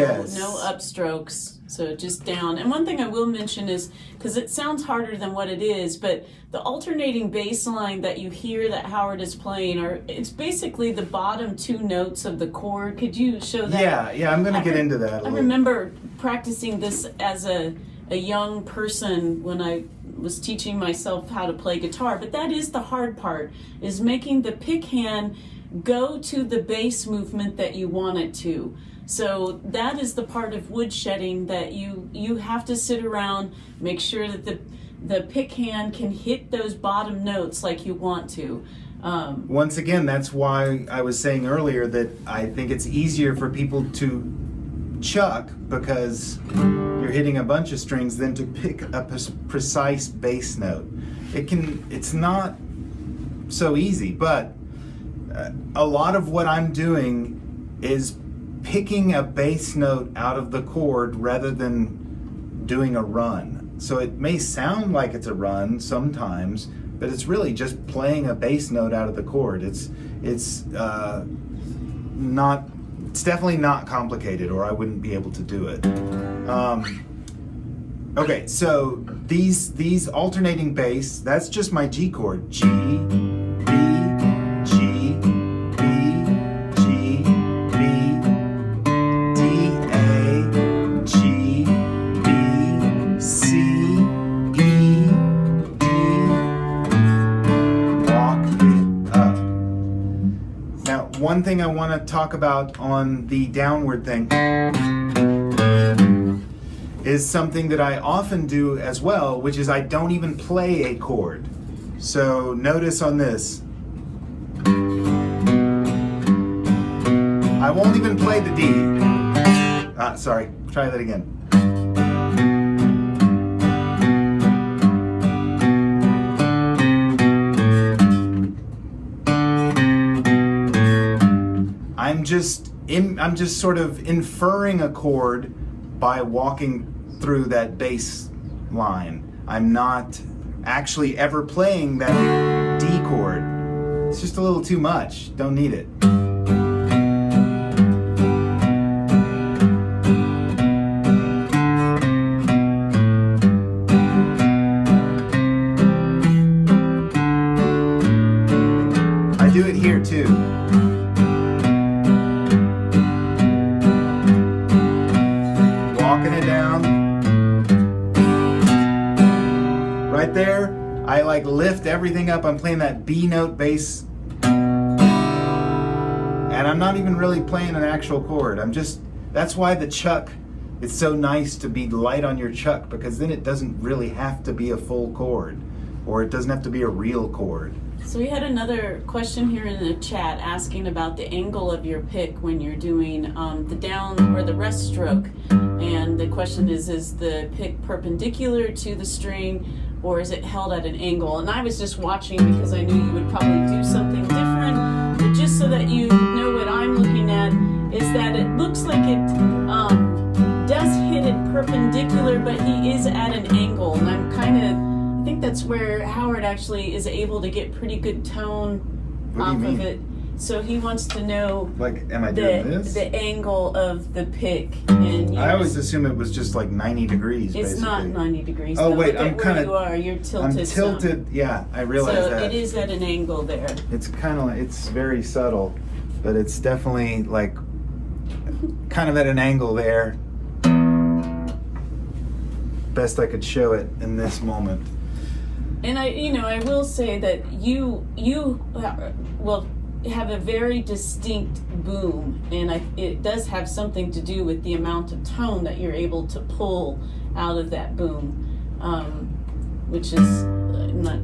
S2: upstrokes. So just down. And one thing I will mention is, because it sounds harder than what it is, but the alternating bass line that you hear that Howard is playing, it's basically the bottom two notes of the chord. Could you show that?
S1: Yeah, I'm going to get into that.
S2: I remember practicing this as a young person when I was teaching myself how to play guitar, but that is the hard part, is making the pick hand go to the bass movement that you want it to. So that is the part of woodshedding that you have to sit around, make sure that the pick hand can hit those bottom notes like you want to.
S1: Once again, that's why I was saying earlier that I think it's easier for people to chuck, because you're hitting a bunch of strings, than to pick a precise bass note. It's not so easy, but a lot of what I'm doing is picking a bass note out of the chord rather than doing a run. So it may sound like it's a run sometimes, but it's really just playing a bass note out of the chord. It's definitely not complicated, or I wouldn't be able to do it. Okay, so these alternating bass, that's just my G chord. G, B, G, B, G, B, D, A, G, B, C, E, D, walk it up. Now, one thing I want to talk about on the downward thing is something that I often do as well, which is I don't even play a chord. So notice on this, I won't even play the D. Sorry, try that again. I'm just sort of inferring a chord by walking through that bass line. I'm not actually ever playing that D chord. It's just a little too much. Don't need it. I do it here too. Walking it down. Right there, I like lift everything up. I'm playing that B note bass. And I'm not even really playing an actual chord. That's why the chuck, it's so nice to be light on your chuck, because then it doesn't really have to be a full chord, or it doesn't have to be a real chord.
S2: So we had another question here in the chat asking about the angle of your pick when you're doing the down or the rest stroke. And the question is the pick perpendicular to the string, or is it held at an angle? And I was just watching because I knew you would probably do something different. But just so that you know what I'm looking at, is that it looks like it does hit it perpendicular, but he is at an angle. And I think that's where Howard actually is able to get pretty good tone off of it. So he wants to know,
S1: like, am I doing this?
S2: The angle of the pick. And
S1: I always assume it was just like 90 degrees.
S2: It's
S1: basically.
S2: not 90 degrees.
S1: Oh
S2: though.
S1: wait,
S2: Look
S1: I'm
S2: at
S1: kind
S2: where
S1: of.
S2: you are. You're tilted.
S1: I'm tilted.
S2: Some.
S1: Yeah, I realize
S2: so
S1: that.
S2: it is at an angle there.
S1: It's it's very subtle, but it's definitely like kind of at an angle there. best I could show it in this moment.
S2: And I will say that you will have a very distinct boom, and it does have something to do with the amount of tone that you're able to pull out of that boom, which is not.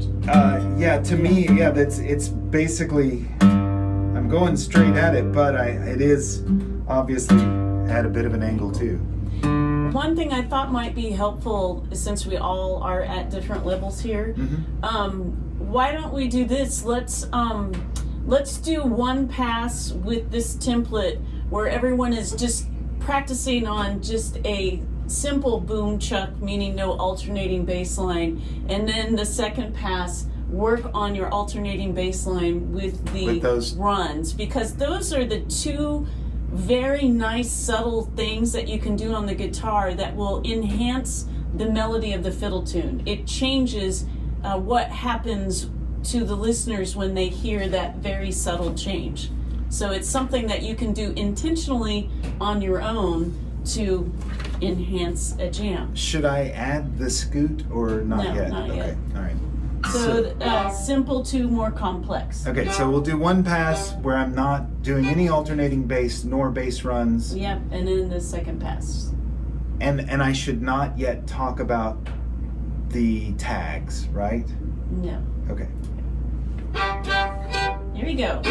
S1: To me, it's basically, I'm going straight at it, but it is obviously at a bit of an angle too.
S2: One thing I thought might be helpful, since we all are at different levels here, why don't we do this? Let's do one pass with this template where everyone is just practicing on just a simple boom chuck, meaning no alternating bass line, and then the second pass, work on your alternating bass line with those runs, because those are the two very nice subtle things that you can do on the guitar that will enhance the melody of the fiddle tune. It changes what happens to the listeners when they hear that very subtle change. So it's something that you can do intentionally on your own to enhance a jam.
S1: Should I add the scoot or not
S2: No,
S1: yet?
S2: not
S1: Okay,
S2: yet.
S1: all right.
S2: So simple to more complex.
S1: Okay, so we'll do one pass where I'm not doing any alternating bass nor bass runs.
S2: Yep, and then the second pass.
S1: And I should not yet talk about the tags, right?
S2: No.
S1: Okay.
S2: Here we go.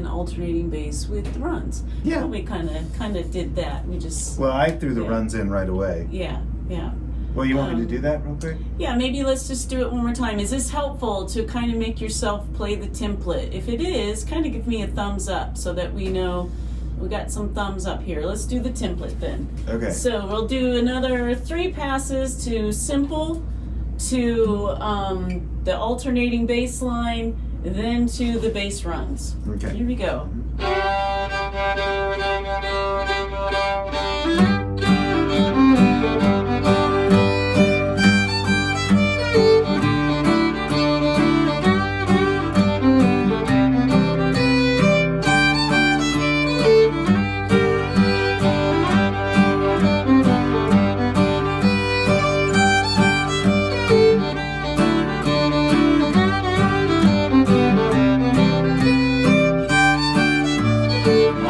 S2: Alternating bass with runs.
S1: Yeah.
S2: Well, we kind of did that. We just.
S1: Well, I threw the
S2: Yeah.
S1: runs in right away.
S2: Yeah.
S1: Well, you want me to do that real quick?
S2: Yeah, maybe let's just do it one more time. Is this helpful to kind of make yourself play the template? If it is, kind of give me a thumbs up so that we know we got some thumbs up here. Let's do the template then.
S1: Okay.
S2: So we'll do another 3 passes to simple, to the alternating bass line, then to the bass runs.
S1: Okay.
S2: Here we go.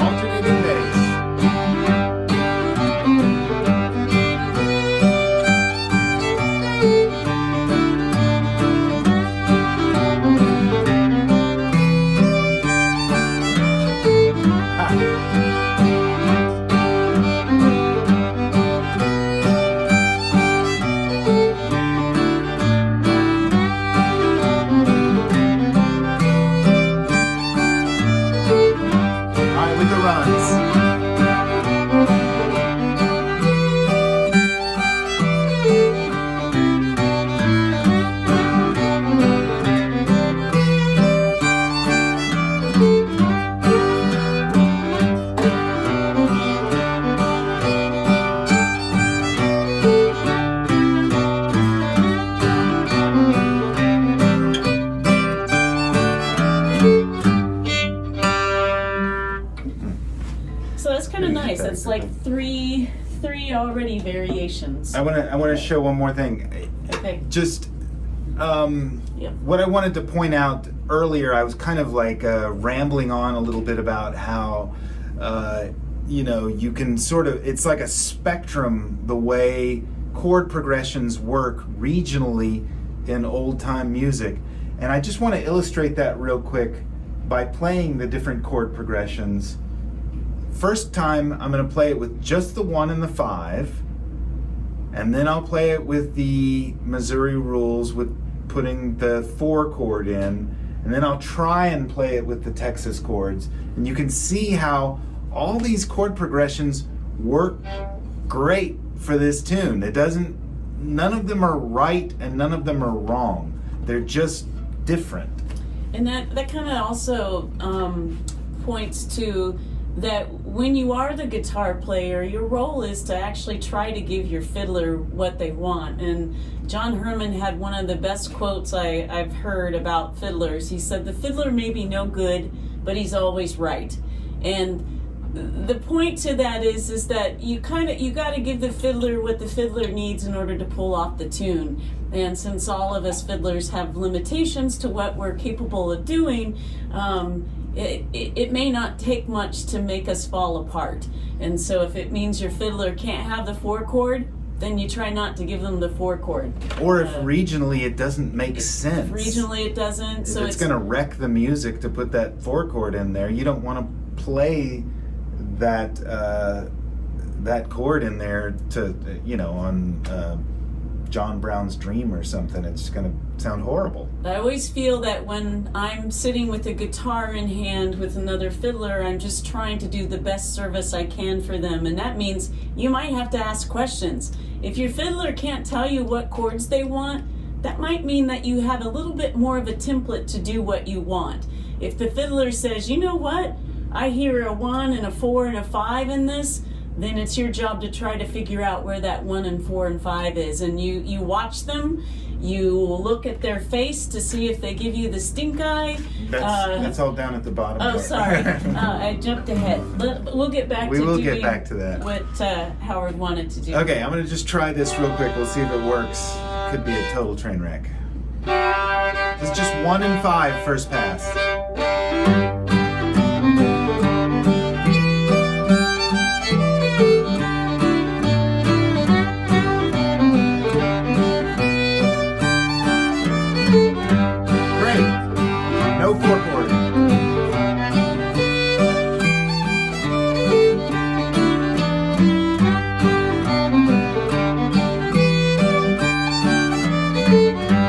S1: Alternating bass. All right, with the runs.
S2: So that's kind of
S1: Maybe
S2: nice.
S1: that
S2: It's
S1: is
S2: like
S1: okay.
S2: three already variations.
S1: I wanna show one more thing.
S2: Okay.
S1: Just
S2: Yep.
S1: what I wanted to point out earlier, I was kind of like rambling on a little bit about how you can sort of, it's like a spectrum the way chord progressions work regionally in old time music. And I just want to illustrate that real quick by playing the different chord progressions. First time I'm going to play it with just the 1 and the 5, and then I'll play it with the Missouri rules with putting the 4 chord in, and then I'll try and play it with the Texas chords. And you can see how all these chord progressions work great for this tune. None of them are right and none of them are wrong. They're just different.
S2: And that kind of also points to that when you are the guitar player, your role is to actually try to give your fiddler what they want. And John Herman had one of the best quotes I've heard about fiddlers. He said, "The fiddler may be no good, but he's always right." And the point to that is that you got to give the fiddler what the fiddler needs in order to pull off the tune. And since all of us fiddlers have limitations to what we're capable of doing, it may not take much to make us fall apart. And so if it means your fiddler can't have the 4 chord, then you try not to give them the 4 chord.
S1: Or if regionally it doesn't make sense.
S2: Regionally it doesn't. So
S1: it's going to wreck the music to put that 4 chord in there. You don't want to play that chord in there to on John Brown's Dream or something. It's going to sound horrible.
S2: I always feel that when I'm sitting with a guitar in hand with another fiddler, I'm just trying to do the best service I can for them. And that means you might have to ask questions. If your fiddler can't tell you what chords they want, that might mean that you have a little bit more of a template to do what you want. If the fiddler says, "You know what? I hear a 1 and a 4 and a 5 in this," then it's your job to try to figure out where that 1 and 4 and 5 is. And you watch them, you look at their face to see if they give you the stink eye.
S1: That's all down at the bottom.
S2: Oh, sorry. I jumped ahead. We'll get back
S1: we
S2: to
S1: will
S2: doing
S1: get back to that.
S2: What Howard wanted to do.
S1: Okay, I'm going to just try this real quick. We'll see if it works. Could be a total train wreck. It's just 1 and 5 first pass. No 4 chord.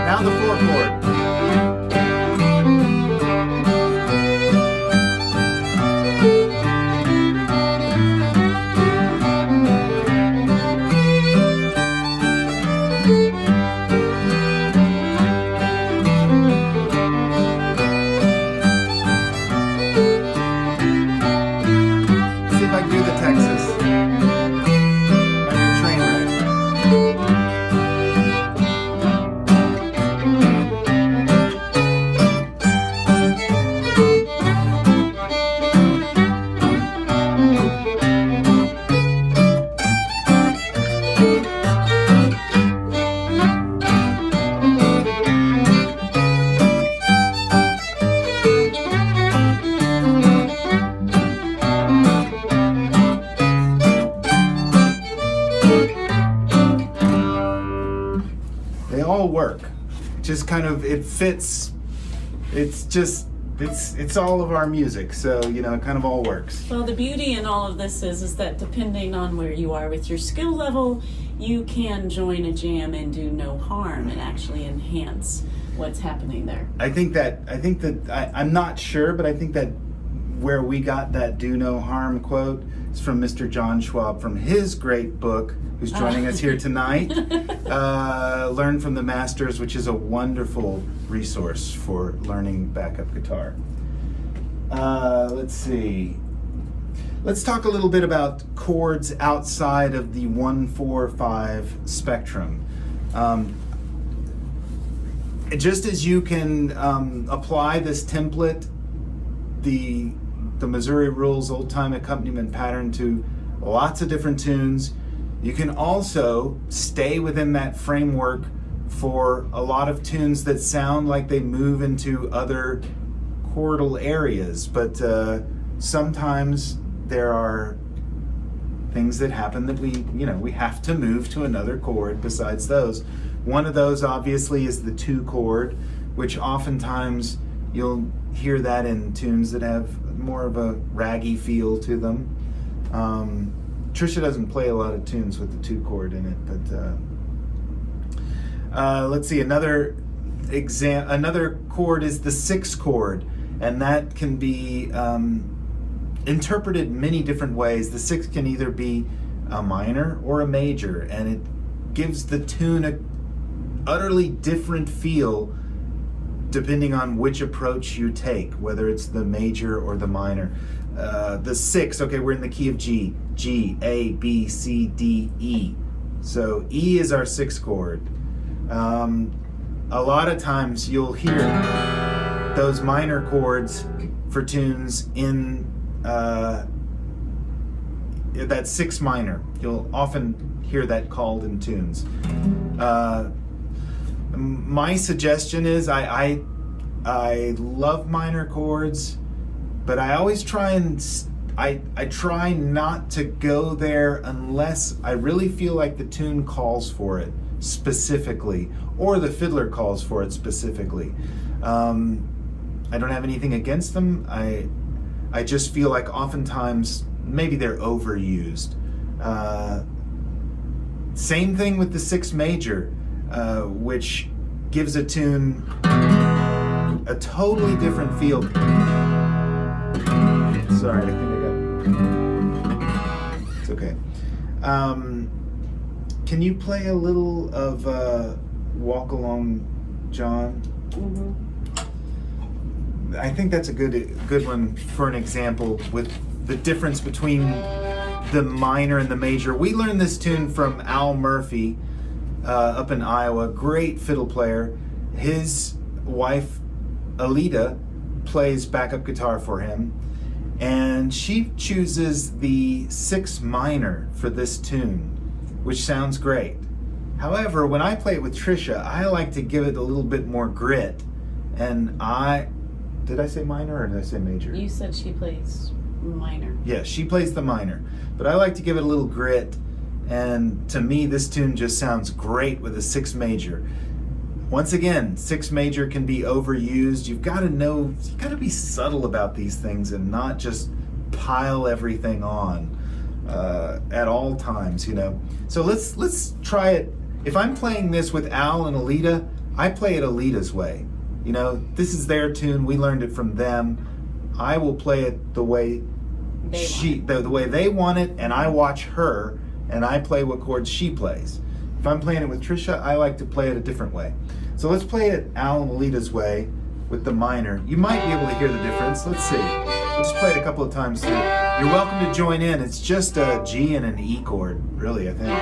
S1: Now the 4 chord. Work. Just kind of, it fits. It's all of our music, so it kind of all works.
S2: Well, the beauty in all of this is that depending on where you are with your skill level, you can join a jam and do no harm and actually enhance what's happening there.
S1: I'm not sure, but I think that where we got that "do no harm" quote is from Mr. John Schwab from his great book, who's joining us here tonight, Learn from the Masters, which is a wonderful resource for learning backup guitar. Let's see. Let's talk a little bit about chords outside of the 1-4-5 spectrum. Just as you can apply this template, the Missouri Rules old time accompaniment pattern, to lots of different tunes, you can also stay within that framework for a lot of tunes that sound like they move into other chordal areas, but sometimes there are things that happen that we have to move to another chord besides those. One of those obviously is the 2 chord, which oftentimes you'll hear that in tunes that have more of a raggy feel to them. Trisha doesn't play a lot of tunes with the 2 chord in it, but let's see, another chord is the 6 chord, and that can be interpreted many different ways. The 6 can either be a minor or a major, and it gives the tune a utterly different feel depending on which approach you take, whether it's the major or the minor. The 6, okay, we're in the key of G. G, A, B, C, D, E. So E is our 6th chord. A lot of times you'll hear those minor chords for tunes in that 6 minor. You'll often hear that called in tunes. My suggestion is I love minor chords, but I always try and I try not to go there unless I really feel like the tune calls for it specifically, or the fiddler calls for it specifically. I don't have anything against them. I just feel like oftentimes maybe they're overused. Same thing with the 6 major, which gives a tune a totally different feel. Sorry, I think it's okay. Can you play a little of Walk Along, John?
S2: Mm-hmm.
S1: I think that's a good one for an example with the difference between the minor and the major. We learned this tune from Al Murphy up in Iowa. Great fiddle player. His wife, Alita, plays backup guitar for him, and she chooses the 6 minor for this tune, which sounds great. However, when I play it with Trisha, I like to give it a little bit more grit, and did I say minor or did I say major?
S2: You said she plays minor.
S1: Yeah, she plays the minor, but I like to give it a little grit, and to me this tune just sounds great with a 6 major. Once again, 6 major can be overused. You've got to be subtle about these things and not just pile everything on at all times, So let's try it. If I'm playing this with Al and Alita, I play it Alita's way. This is their tune. We learned it from them. I will play it the way the way they want it, and I watch her and I play what chords she plays. If I'm playing it with Trisha, I like to play it a different way. So let's play it Al and Alita's way with the minor. You might be able to hear the difference. Let's see. We'll just play it a couple of times through. You're welcome to join in. It's just a G and an E chord, really, I think.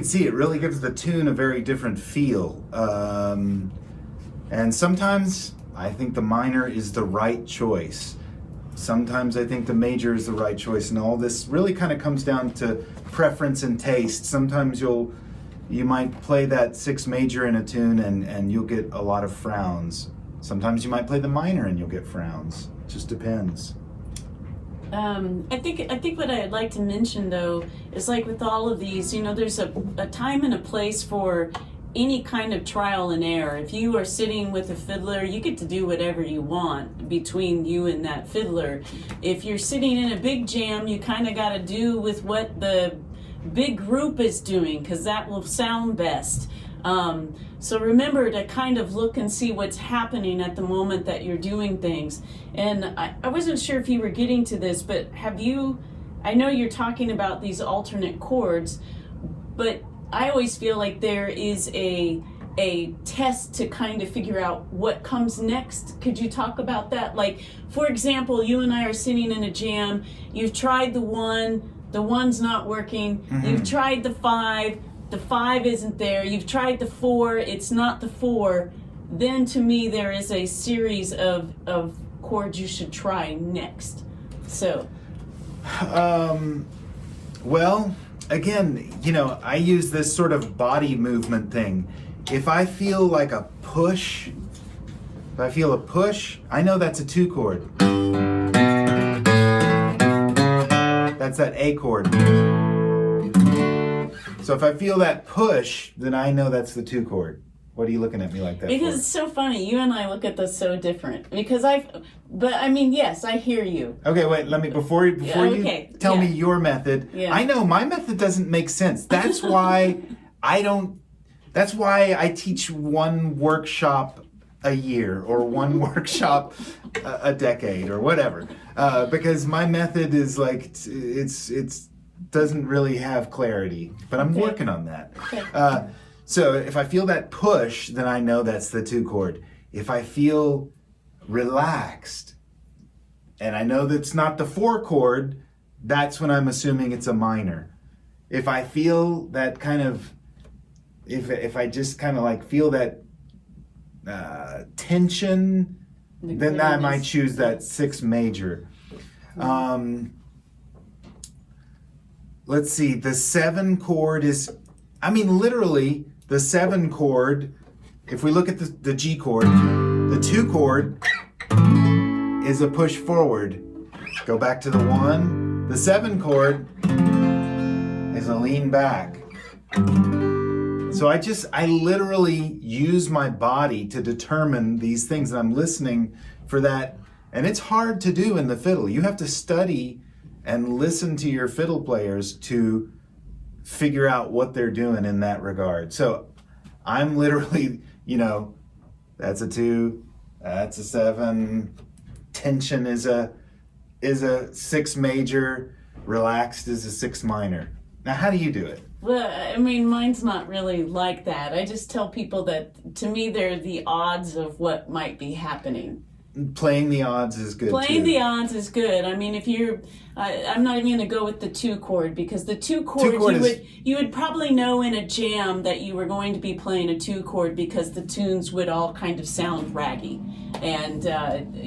S1: See, it really gives the tune a very different feel. And sometimes I think the minor is the right choice. Sometimes I think the major is the right choice. And all this really kind of comes down to preference and taste. Sometimes you might play that 6 major in a tune and you'll get a lot of frowns. Sometimes you might play the minor and you'll get frowns. It just depends.
S2: I think what I'd like to mention though is like with all of these, there's a time and a place for any kind of trial and error. If you are sitting with a fiddler, you get to do whatever you want between you and that fiddler. If you're sitting in a big jam, you kind of got to do with what the big group is doing because that will sound best. So remember to kind of look and see what's happening at the moment that you're doing things. And I wasn't sure if you were getting to this, but I know you're talking about these alternate chords, but I always feel like there is a test to kind of figure out what comes next. Could you talk about that? Like, for example, you and I are sitting in a jam, you've tried the one's not working, you've tried the 5 isn't there, you've tried the 4, it's not the 4, then to me there is a series of chords you should try next. So
S1: well, again, I use this sort of body movement thing. If I feel like a push, I know that's a 2 chord. That's that A chord. So if I feel that push, then I know that's the 2 chord. What are you looking at me like that
S2: because
S1: for?
S2: it's so funny, you and I look at this so different. Because yes, I hear you.
S1: Okay, wait, let me, before you tell me your method, I know my method doesn't make sense. That's why I teach one workshop a year or one workshop a decade or whatever. Because my method is like, it's doesn't really have clarity, but I'm working on that.
S2: Okay.
S1: So if I feel that push, then I know that's the 2 chord. If I feel relaxed, and I know that's not the 4 chord, that's when I'm assuming it's a minor. If I feel that kind of, if I just kind of like feel that tension, then I might choose that 6 major. Let's see, the 7 chord is, literally, the 7 chord, if we look at the G chord, the 2 chord is a push forward. Go back to the 1. The 7 chord is a lean back. So I literally use my body to determine these things, and I'm listening for that. And it's hard to do in the fiddle. You have to study and listen to your fiddle players to figure out what they're doing in that regard. So I'm literally, that's a 2, that's a 7, tension is a 6 major, relaxed is a 6 minor. Now, how do you do it?
S2: Well, mine's not really like that. I just tell people that, to me, they're the odds of what might be happening.
S1: Playing the odds is good
S2: Playing
S1: too.
S2: the odds is good. If you're, I'm not even going to go with the 2 chord, because the 2 chord, you would probably know in a jam that you were going to be playing a 2 chord, because the tunes would all kind of sound raggy, and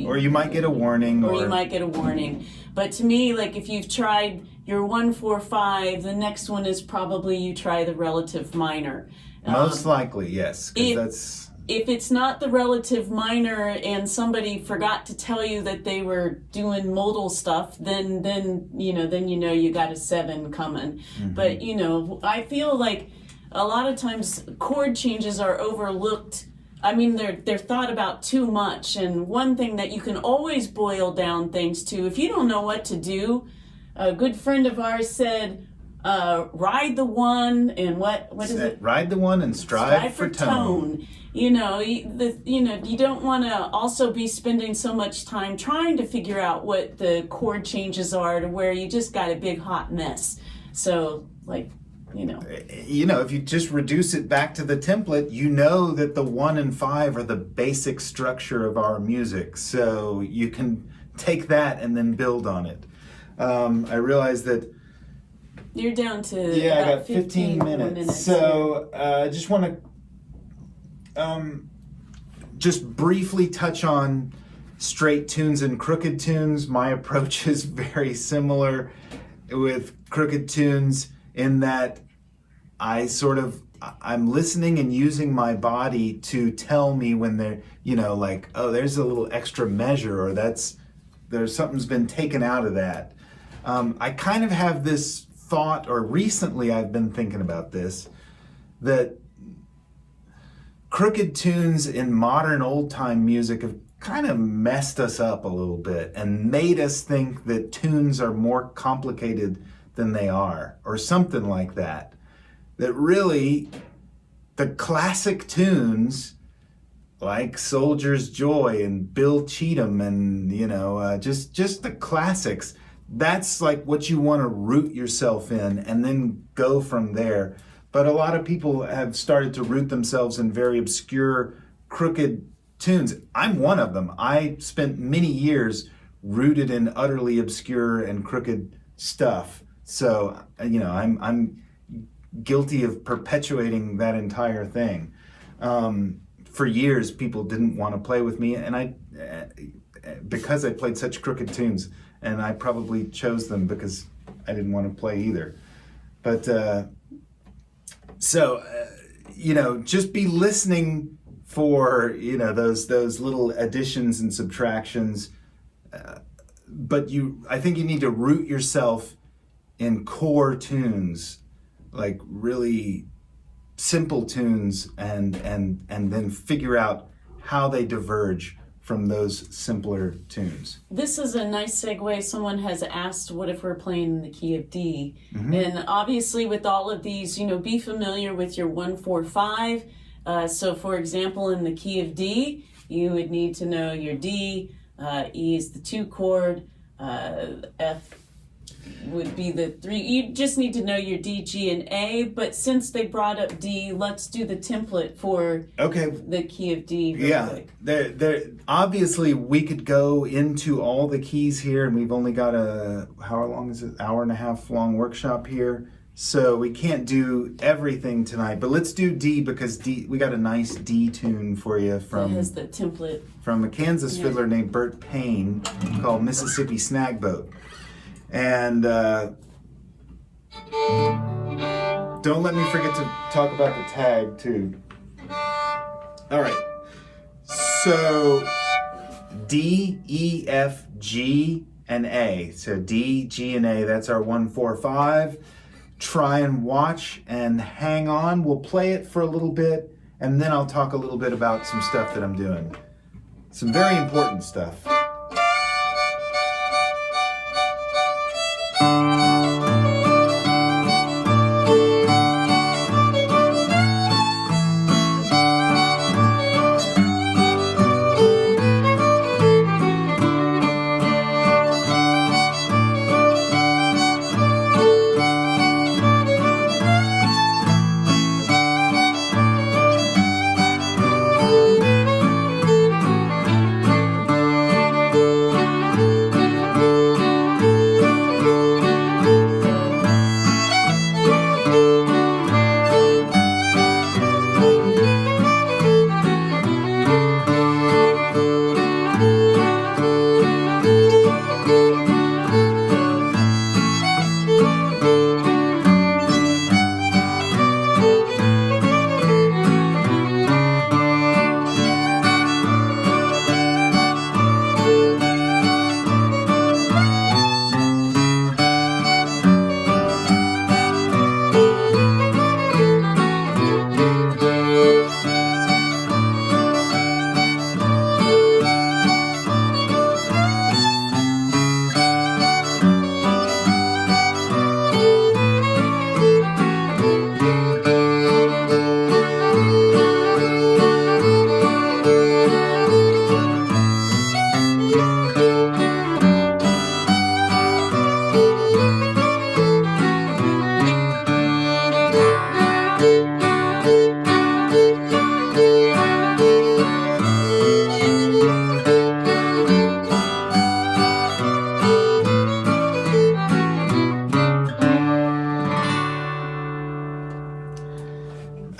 S1: or you might get a warning.
S2: Or you might get a warning. But to me, like, if you've tried your 1, 4, 5, the next one is probably you try the relative minor.
S1: Most likely, yes, because
S2: if it's not the relative minor and somebody forgot to tell you that they were doing modal stuff, then you got a 7 coming. Mm-hmm. But I feel like a lot of times chord changes are overlooked. They're thought about too much. And one thing that you can always boil down things to, if you don't know what to do, a good friend of ours said, ride the 1 and what is it?
S1: Ride the 1 and strive for tone.
S2: You don't want to also be spending so much time trying to figure out what the chord changes are to where you just got a big hot mess. So, if you just reduce it back to the template, that the 1 and 5 are the basic structure of our music. So you can take that and then build on it. I realize that you're down to
S1: I got 15 minutes. So I just want to just briefly touch on straight tunes and crooked tunes. My approach is very similar with crooked tunes in that I'm listening and using my body to tell me when they're, there's a little extra measure, or there's something's been taken out of that. I kind of have this thought, or recently I've been thinking about this, that crooked tunes in modern old-time music have kind of messed us up a little bit and made us think that tunes are more complicated than they are, or something like that. That really, the classic tunes like Soldier's Joy and Bill Cheatham and, just the classics. That's like what you want to root yourself in and then go from there. But a lot of people have started to root themselves in very obscure, crooked tunes. I'm one of them. I spent many years rooted in utterly obscure and crooked stuff. So, I'm guilty of perpetuating that entire thing. For years, people didn't want to play with me, and because I played such crooked tunes, and I probably chose them because I didn't want to play either. But just be listening for those little additions and subtractions. But I think you need to root yourself in core tunes, like really simple tunes, and then figure out how they diverge from those simpler tunes.
S2: This is a nice segue. Someone has asked, what if we're playing in the key of D? Mm-hmm. And obviously with all of these, be familiar with your 1-4-5. So for example, in the key of D, you would need to know your D, E is the 2 chord, F would be the 3. You just need to know your D, G, and A. But since they brought up D, let's do the template for the key of D real quick.
S1: There, obviously, we could go into all the keys here, and we've only got how long is it? Hour and a half long workshop here. So we can't do everything tonight, but let's do D, because we got a nice D tune for you from
S2: has the template
S1: from a Kansas fiddler named Bert Payne called Mississippi Snag Boat. And don't let me forget to talk about the tag too. All right, so D, E, F, G, and A. So D, G, and A, that's our 1-4-5. Try and watch and hang on. We'll play it for a little bit, and then I'll talk a little bit about some stuff that I'm doing. Some very important stuff.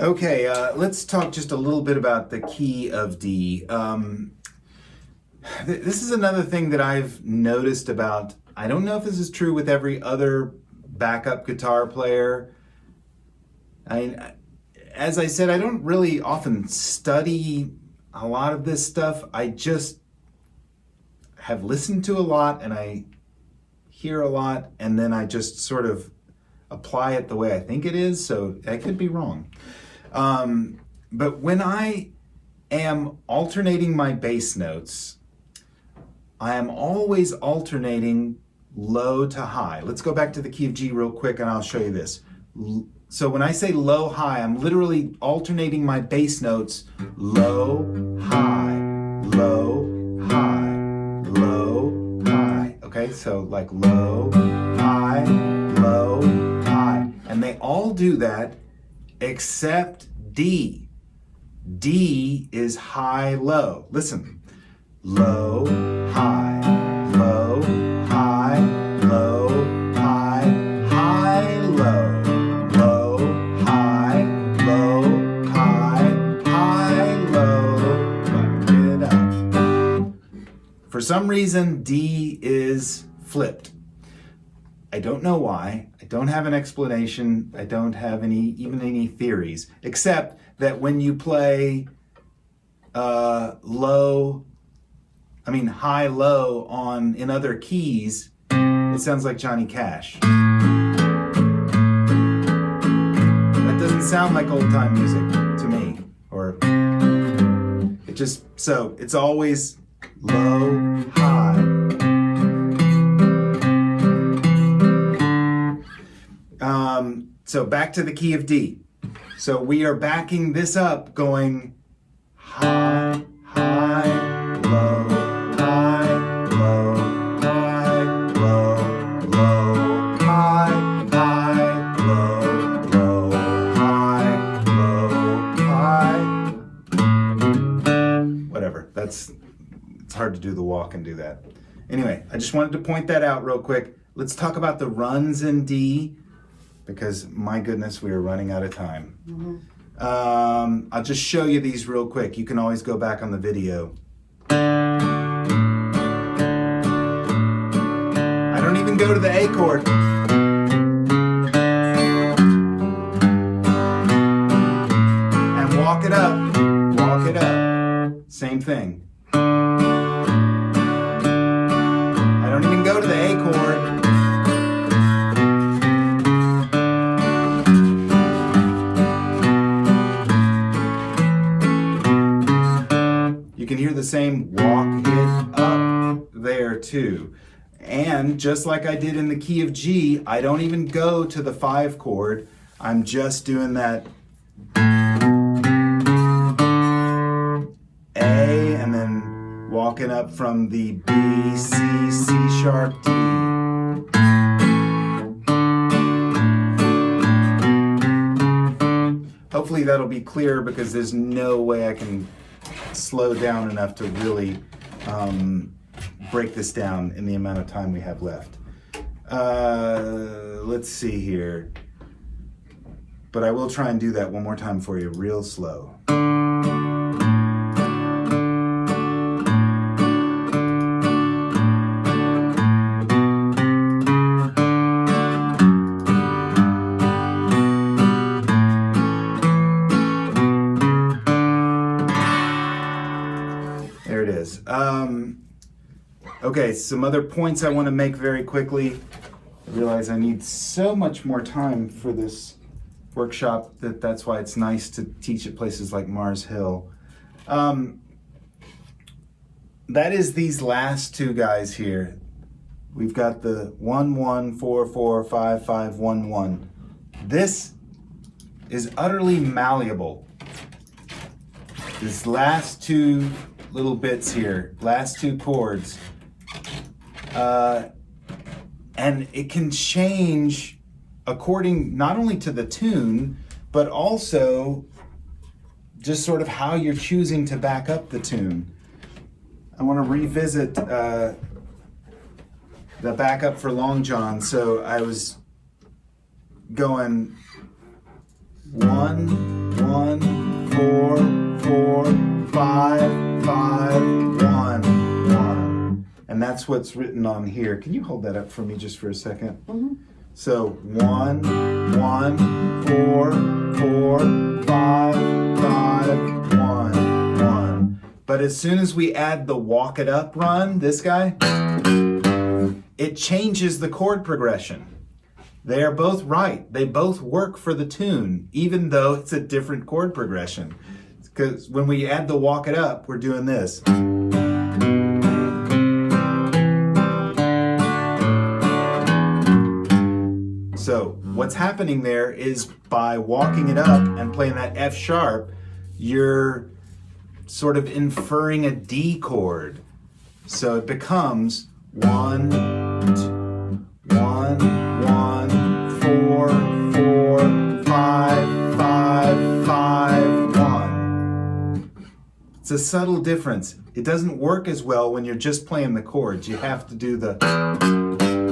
S1: Okay, let's talk just a little bit about the key of D. This is another thing that I've noticed about, I don't know if this is true with every other backup guitar player. As I said, I don't really often study a lot of this stuff. I just have listened to a lot and I hear a lot, and then I just sort of apply it the way I think it is, so I could be wrong. But when I am alternating my bass notes, I am always alternating low to high. Let's go back to the key of G real quick and I'll show you this. So when I say low, high, I'm literally alternating my bass notes. Low, high, low, high, low, high. Okay, so like low, high, low, high. And they all do that except D. D is high, low. Listen. Low, high, low, high, low, high, high, low, low, high, low, high, high, low. Back it up. For some reason, D is flipped. I don't know why. I don't have an explanation. I don't have even any theories, except that when you play high, low in other keys, it sounds like Johnny Cash. That doesn't sound like old time music to me, so it's always low, high. So back to the key of D. So we are backing this up going high, high, low, high, low, high, low, low, high, high, low, low, high, low, high. Whatever. It's hard to do the walk and do that. Anyway, I just wanted to point that out real quick. Let's talk about the runs in D, because my goodness, we are running out of time. I'll just show you these real quick. You can always go back on the video. I don't even go to the A chord. And walk it up, walk it up. Same thing. I don't even go to the A chord. You can hear the same walk it up there too. And just like I did in the key of G, I don't even go to the 5 chord. I'm just doing that A and then walking up from the B, C, C sharp, D. Hopefully that'll be clear, because there's no way I can slow down enough to really break this down in the amount of time we have left. Let's see here. But I will try and do that one more time for you, real slow. There it is. Okay, some other points I want to make very quickly. I realize I need so much more time for this workshop that's why it's nice to teach at places like Mars Hill. That is these last two guys here. We've got the 1 1 4 4 5 5 1 1. This is utterly malleable. This last two little bits here, last two chords, and it can change according not only to the tune, but also just sort of how you're choosing to back up the tune. I want to revisit the backup for Long John. So I was going 1 1 4 4 5 5 1 1, and that's what's written on here. Can you hold that up for me just for a second?
S2: Mm-hmm.
S1: So 1 1 4 4 5 5 1 1. But as soon as we add the walk it up run, this guy, it changes the chord progression. They are both right. They both work for the tune, even though it's a different chord progression. Because when we add the walk it up, we're doing this. So what's happening there is by walking it up and playing that F sharp, you're sort of inferring a D chord. So it becomes 1, 1, 1, 4, 4, 5, 5, 5, 1. It's a subtle difference. It doesn't work as well when you're just playing the chords. You have to do the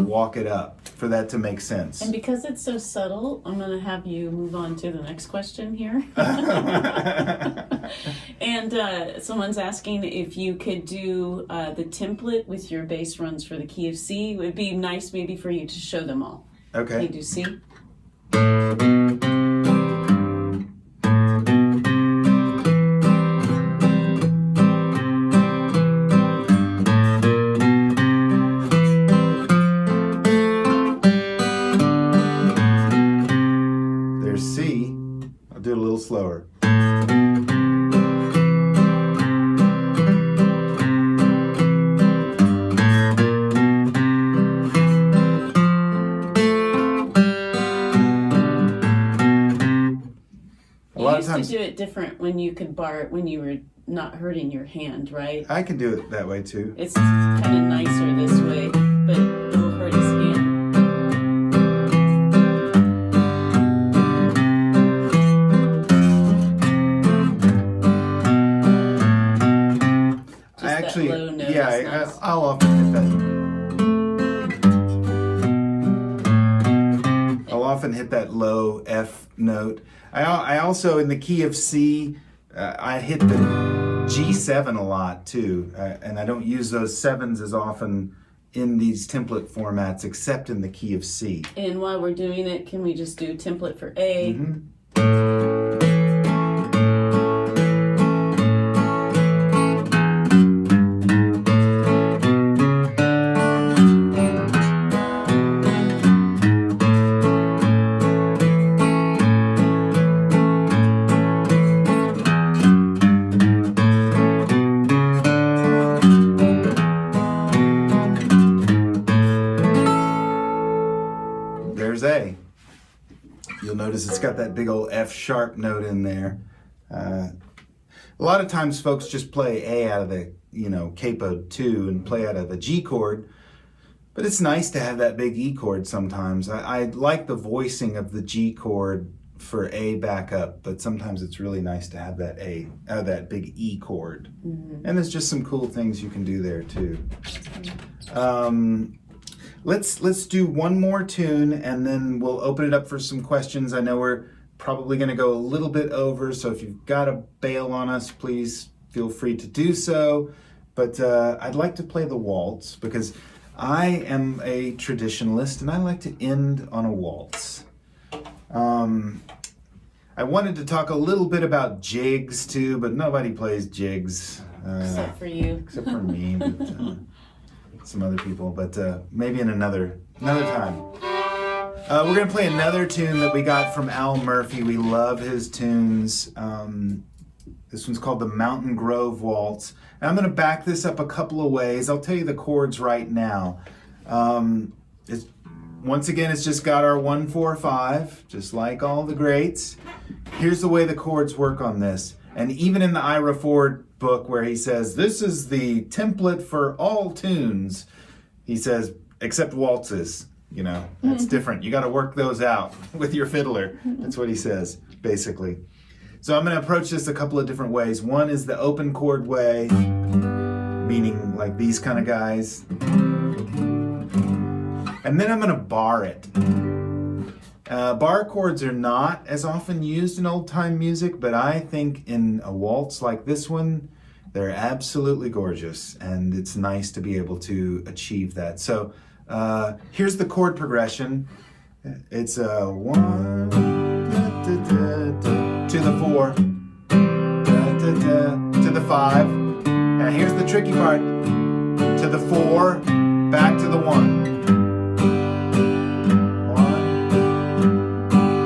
S1: walk it up for that to make sense.
S2: And because it's so subtle, I'm going to have you move on to the next question here. And someone's asking if you could do the template with your bass runs for the key of C. It would be nice maybe for you to show them all.
S1: Okay.
S2: Can you do C?
S1: There's C. I'll do it a little slower. A lot of
S2: You
S1: times
S2: used to do it different when you could bar it when you were not hurting your hand, right?
S1: I can do it that way too.
S2: It's kind of nicer this way, but it'll hurt his hand.
S1: I actually,
S2: low note
S1: yeah,
S2: is nice.
S1: I'll often hit that. I'll often hit that low F note. I also, in the key of C, I hit the G7 a lot too, and I don't use those sevens as often in these template formats, except in the key of C.
S2: And while we're doing it, can we just do template for A?
S1: Mm-hmm. There's A. You'll notice it's got that big old F sharp note in there. A lot of times folks just play A out of the, capo 2 and play out of the G chord, but it's nice to have that big E chord sometimes. I like the voicing of the G chord for A back up, but sometimes it's really nice to have that that big E chord. Mm-hmm. And there's just some cool things you can do there too. Let's do one more tune and then we'll open it up for some questions. I know we're probably going to go a little bit over, so if you've got to bail on us, please feel free to do so. But I'd like to play the waltz because I am a traditionalist and I like to end on a waltz. I wanted to talk a little bit about jigs too, but nobody plays jigs.
S2: Except for you.
S1: Except for me, but some other people, but maybe in another time. We're going to play another tune that we got from Al Murphy. We love his tunes. This one's called the Mountain Grove Waltz. And I'm going to back this up a couple of ways. I'll tell you the chords right now. Once again, it's just got our 1, 4, 5, just like all the greats. Here's the way the chords work on this. And even in the Ira Ford book where he says, this is the template for all tunes, he says, except waltzes. That's different. You got to work those out with your fiddler. That's what he says, basically. So I'm going to approach this a couple of different ways. One is the open chord way, meaning like these kind of guys. And then I'm going to bar it. Bar chords are not as often used in old-time music, but I think in a waltz like this one, they're absolutely gorgeous, and it's nice to be able to achieve that. So here's the chord progression. It's a 1, to the 4, to the 5. Now here's the tricky part. To the 4, back to the 1.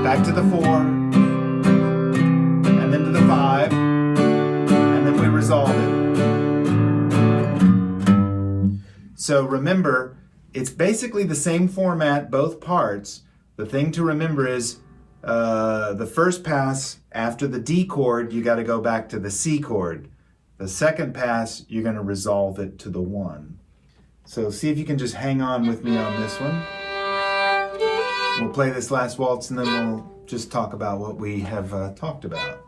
S1: Back to the 4, and then to the 5, and then we resolve it. So remember, it's basically the same format, both parts. the thing to remember is the first pass after the D chord, you got to go back to the C chord. The second pass, you're going to resolve it to the 1. So see if you can just hang on with me on this one. We'll play this last waltz and then we'll just talk about what we have talked about.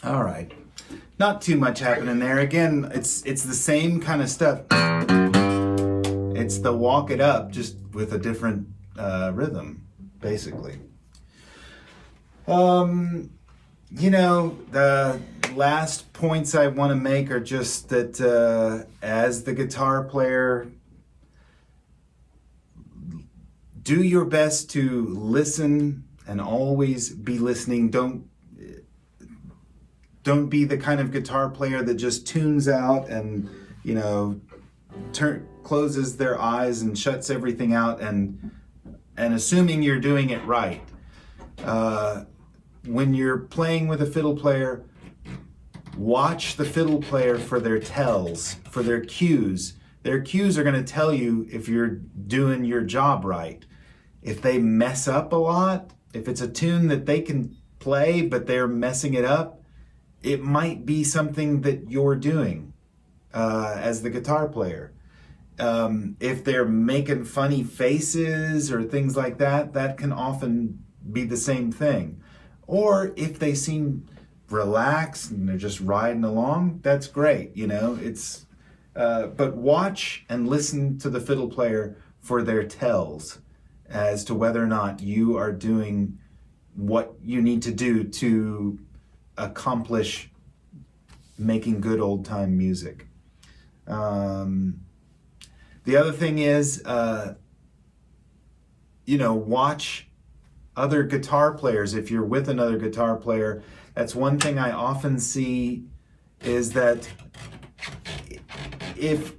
S1: All right, not too much happening there. Again, it's the same kind of stuff. It's the walk it up, just with a different rhythm, basically. The last points I want to make are just that as the guitar player, do your best to listen and always be listening. Don't be the kind of guitar player that just tunes out and, closes their eyes and shuts everything out and assuming you're doing it right. When you're playing with a fiddle player, watch the fiddle player for their tells, for their cues. Their cues are going to tell you if you're doing your job right. If they mess up a lot, if it's a tune that they can play but they're messing it up, it might be something that you're doing as the guitar player. If they're making funny faces or things like that, that can often be the same thing. Or if they seem relaxed and they're just riding along, that's great. But watch and listen to the fiddle player for their tells as to whether or not you are doing what you need to do to accomplish making good old-time music. The other thing is, watch other guitar players. If you're with another guitar player, that's one thing I often see is that if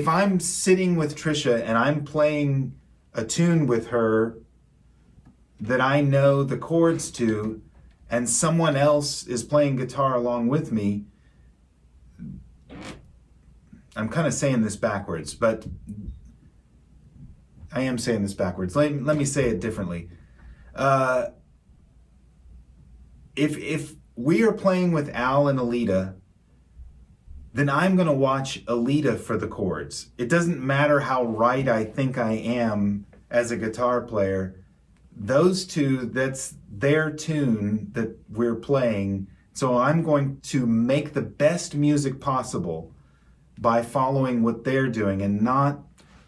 S1: I'm sitting with Trisha and I'm playing a tune with her that I know the chords to, and someone else is playing guitar along with me, I'm kind of saying this backwards, but I am saying this backwards. Let me say it differently. If we are playing with Al and Alita, then I'm going to watch Alita for the chords. It doesn't matter how right I think I am as a guitar player. Those two, that's their tune that we're playing. So I'm going to make the best music possible by following what they're doing and not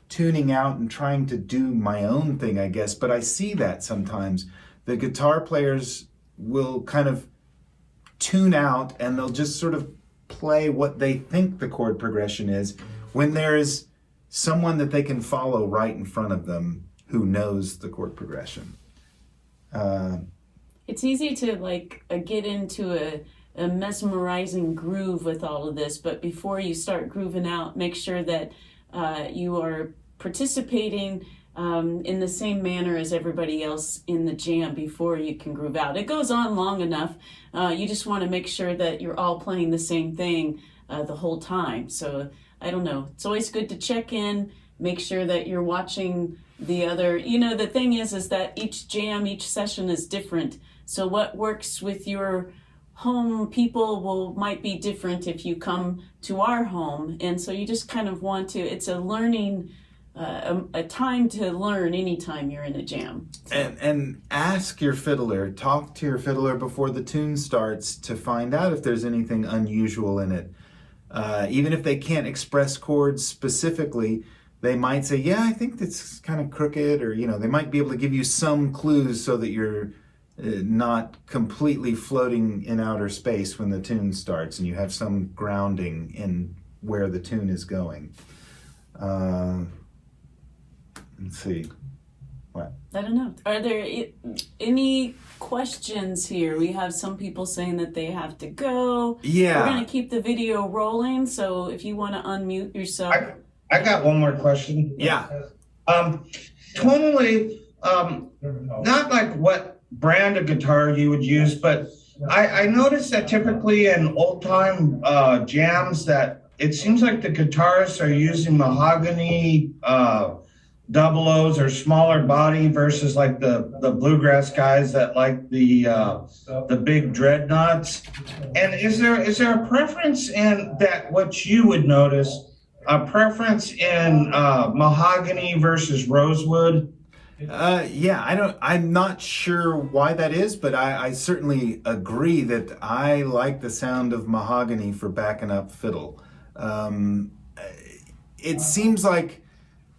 S1: tuning out and trying to do my own thing, I guess. But I see that sometimes. The guitar players will kind of tune out and they'll just sort of play what they think the chord progression is when there is someone that they can follow right in front of them who knows the chord progression.
S2: It's easy to get into a mesmerizing groove with all of this, but before you start grooving out, make sure that you are participating in the same manner as everybody else in the jam before you can groove out. It goes on long enough. You just want to make sure that you're all playing the same thing the whole time. So I don't know. It's always good to check in, make sure that you're watching the other. The thing is that each jam, each session is different. So what works with your home people might be different if you come to our home. And so you just kind of want to, it's a learning, a time to learn anytime you're in a jam. So.
S1: And ask your fiddler, talk to your fiddler before the tune starts to find out if there's anything unusual in it. Even if they can't express chords specifically, they might say, yeah, I think it's kind of crooked, or, they might be able to give you some clues so that you're not completely floating in outer space when the tune starts and you have some grounding in where the tune is going. Let's see. What?
S2: I don't know. Are there any questions here? We have some people saying that they have to go.
S1: Yeah.
S2: We're going to keep the video rolling, so if you want to unmute yourself.
S5: I got one more question.
S1: Yeah.
S5: Tonally, not like what brand of guitar you would use, but I noticed that typically in old time jams that it seems like the guitarists are using mahogany double O's or smaller body versus like the bluegrass guys that like the big dreadnoughts. And is there a preference in that, what you would notice, a preference in mahogany versus rosewood?
S1: Yeah, I'm not sure why that is, but I certainly agree that I like the sound of mahogany for backing up fiddle. It seems like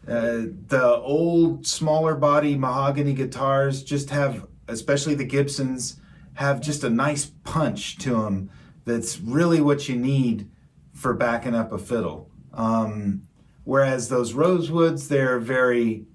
S1: the old smaller body mahogany guitars just have, especially the Gibsons, have just a nice punch to them that's really what you need for backing up a fiddle. Whereas those rosewoods, they're very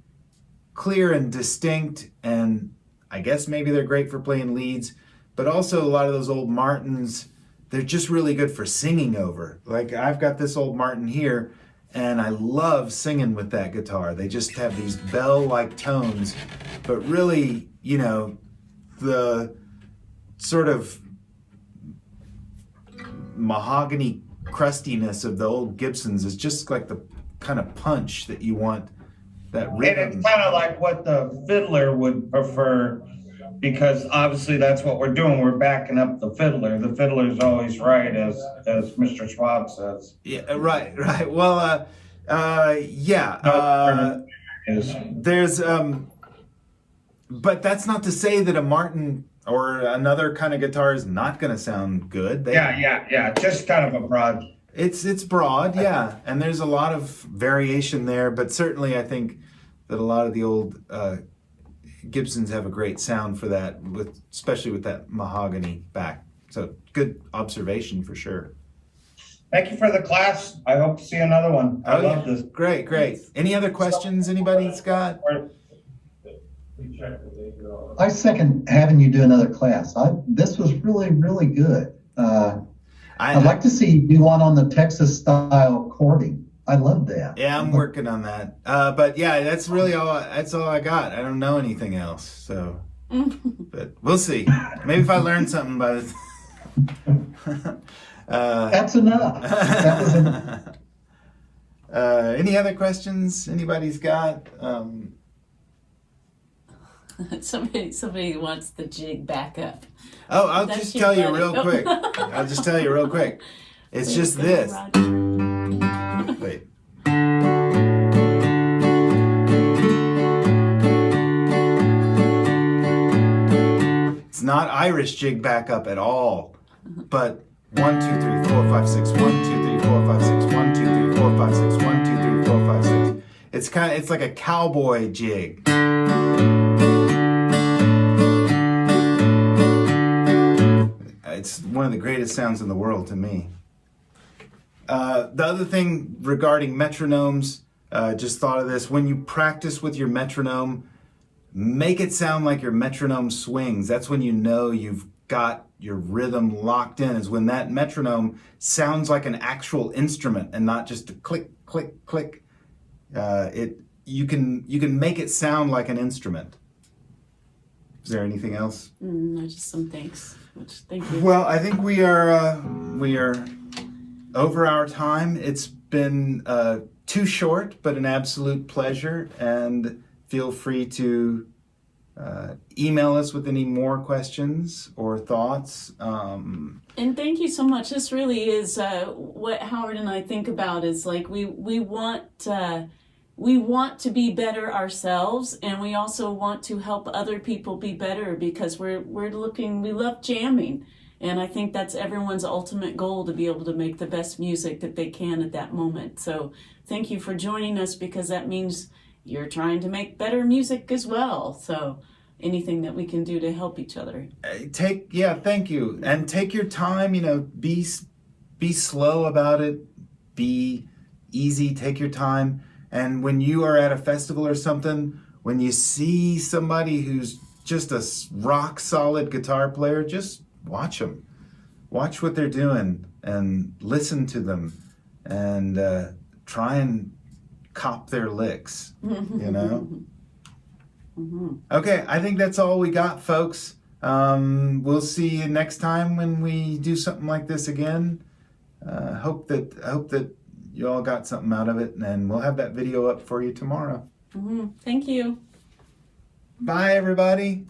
S1: clear and distinct, and I guess maybe they're great for playing leads, but also a lot of those old Martins, they're just really good for singing over. Like I've got this old Martin here, and I love singing with that guitar. They just have these bell-like tones, but really, the sort of mahogany crustiness of the old Gibsons is just like the kind of punch that you want, that rhythm.
S5: And it's kind of like what the fiddler would prefer, because obviously that's what we're doing. We're backing up the fiddler. The fiddler's always right, as Mr. Schwab says.
S1: Yeah, right. Well, yeah. There's, but that's not to say that a Martin or another kind of guitar is not going to sound good.
S5: Yeah. Just kind of a broad.
S1: It's broad, yeah, and there's a lot of variation there, but certainly I think that a lot of the old Gibsons have a great sound for that, especially with that mahogany back. So good observation for sure.
S5: Thank you for the class. I hope to see another one. I love this.
S1: Great. Any other questions anybody's got?
S3: I second having you do another class. This was really, really good. I'd like to see you do one on the Texas style chording. I love that.
S1: Yeah, I'm working on that. But yeah, that's really all. That's all I got. I don't know anything else. So, but we'll see. Maybe if I learn something by the.
S3: That's enough. That was enough.
S1: Any other questions anybody's got?
S2: Somebody wants the jig back up.
S1: Oh, I'll
S2: That's
S1: just
S2: your
S1: tell you
S2: buddy.
S1: real quick. I'll just tell you real quick. It's just this. Wait. It's not Irish jig back up at all, but 1, 2, 3, 4, 5, 6, 1, 2, 3, 4, 5, 6, 1, 2, 3, 4, 5, 6, 1, 2, 3, 4, 5, 6. It's like a cowboy jig. It's one of the greatest sounds in the world to me. The other thing regarding metronomes, just thought of this. When you practice with your metronome, make it sound like your metronome swings. That's when you know you've got your rhythm locked in, is when that metronome sounds like an actual instrument and not just a click, click, click. You can make it sound like an instrument. Is there anything else?
S2: No, just some thanks. Thank you.
S1: Well, I think we are over our time. It's been too short, but an absolute pleasure. And feel free to email us with any more questions or thoughts.
S2: And thank you so much. This really is what Howard and I think about, is like we want to be better ourselves, and we also want to help other people be better, because we love jamming. And I think that's everyone's ultimate goal, to be able to make the best music that they can at that moment. So thank you for joining us, because that means you're trying to make better music as well. So anything that we can do to help each other.
S1: Thank you. And take your time, be slow about it, be easy, take your time. And when you are at a festival or something, when you see somebody who's just a rock solid guitar player, just watch them. Watch what they're doing and listen to them and try and cop their licks, Okay, I think that's all we got, folks. We'll see you next time when we do something like this again. Hope that you all got something out of it, and we'll have that video up for you tomorrow.
S2: Thank you.
S1: Bye, everybody.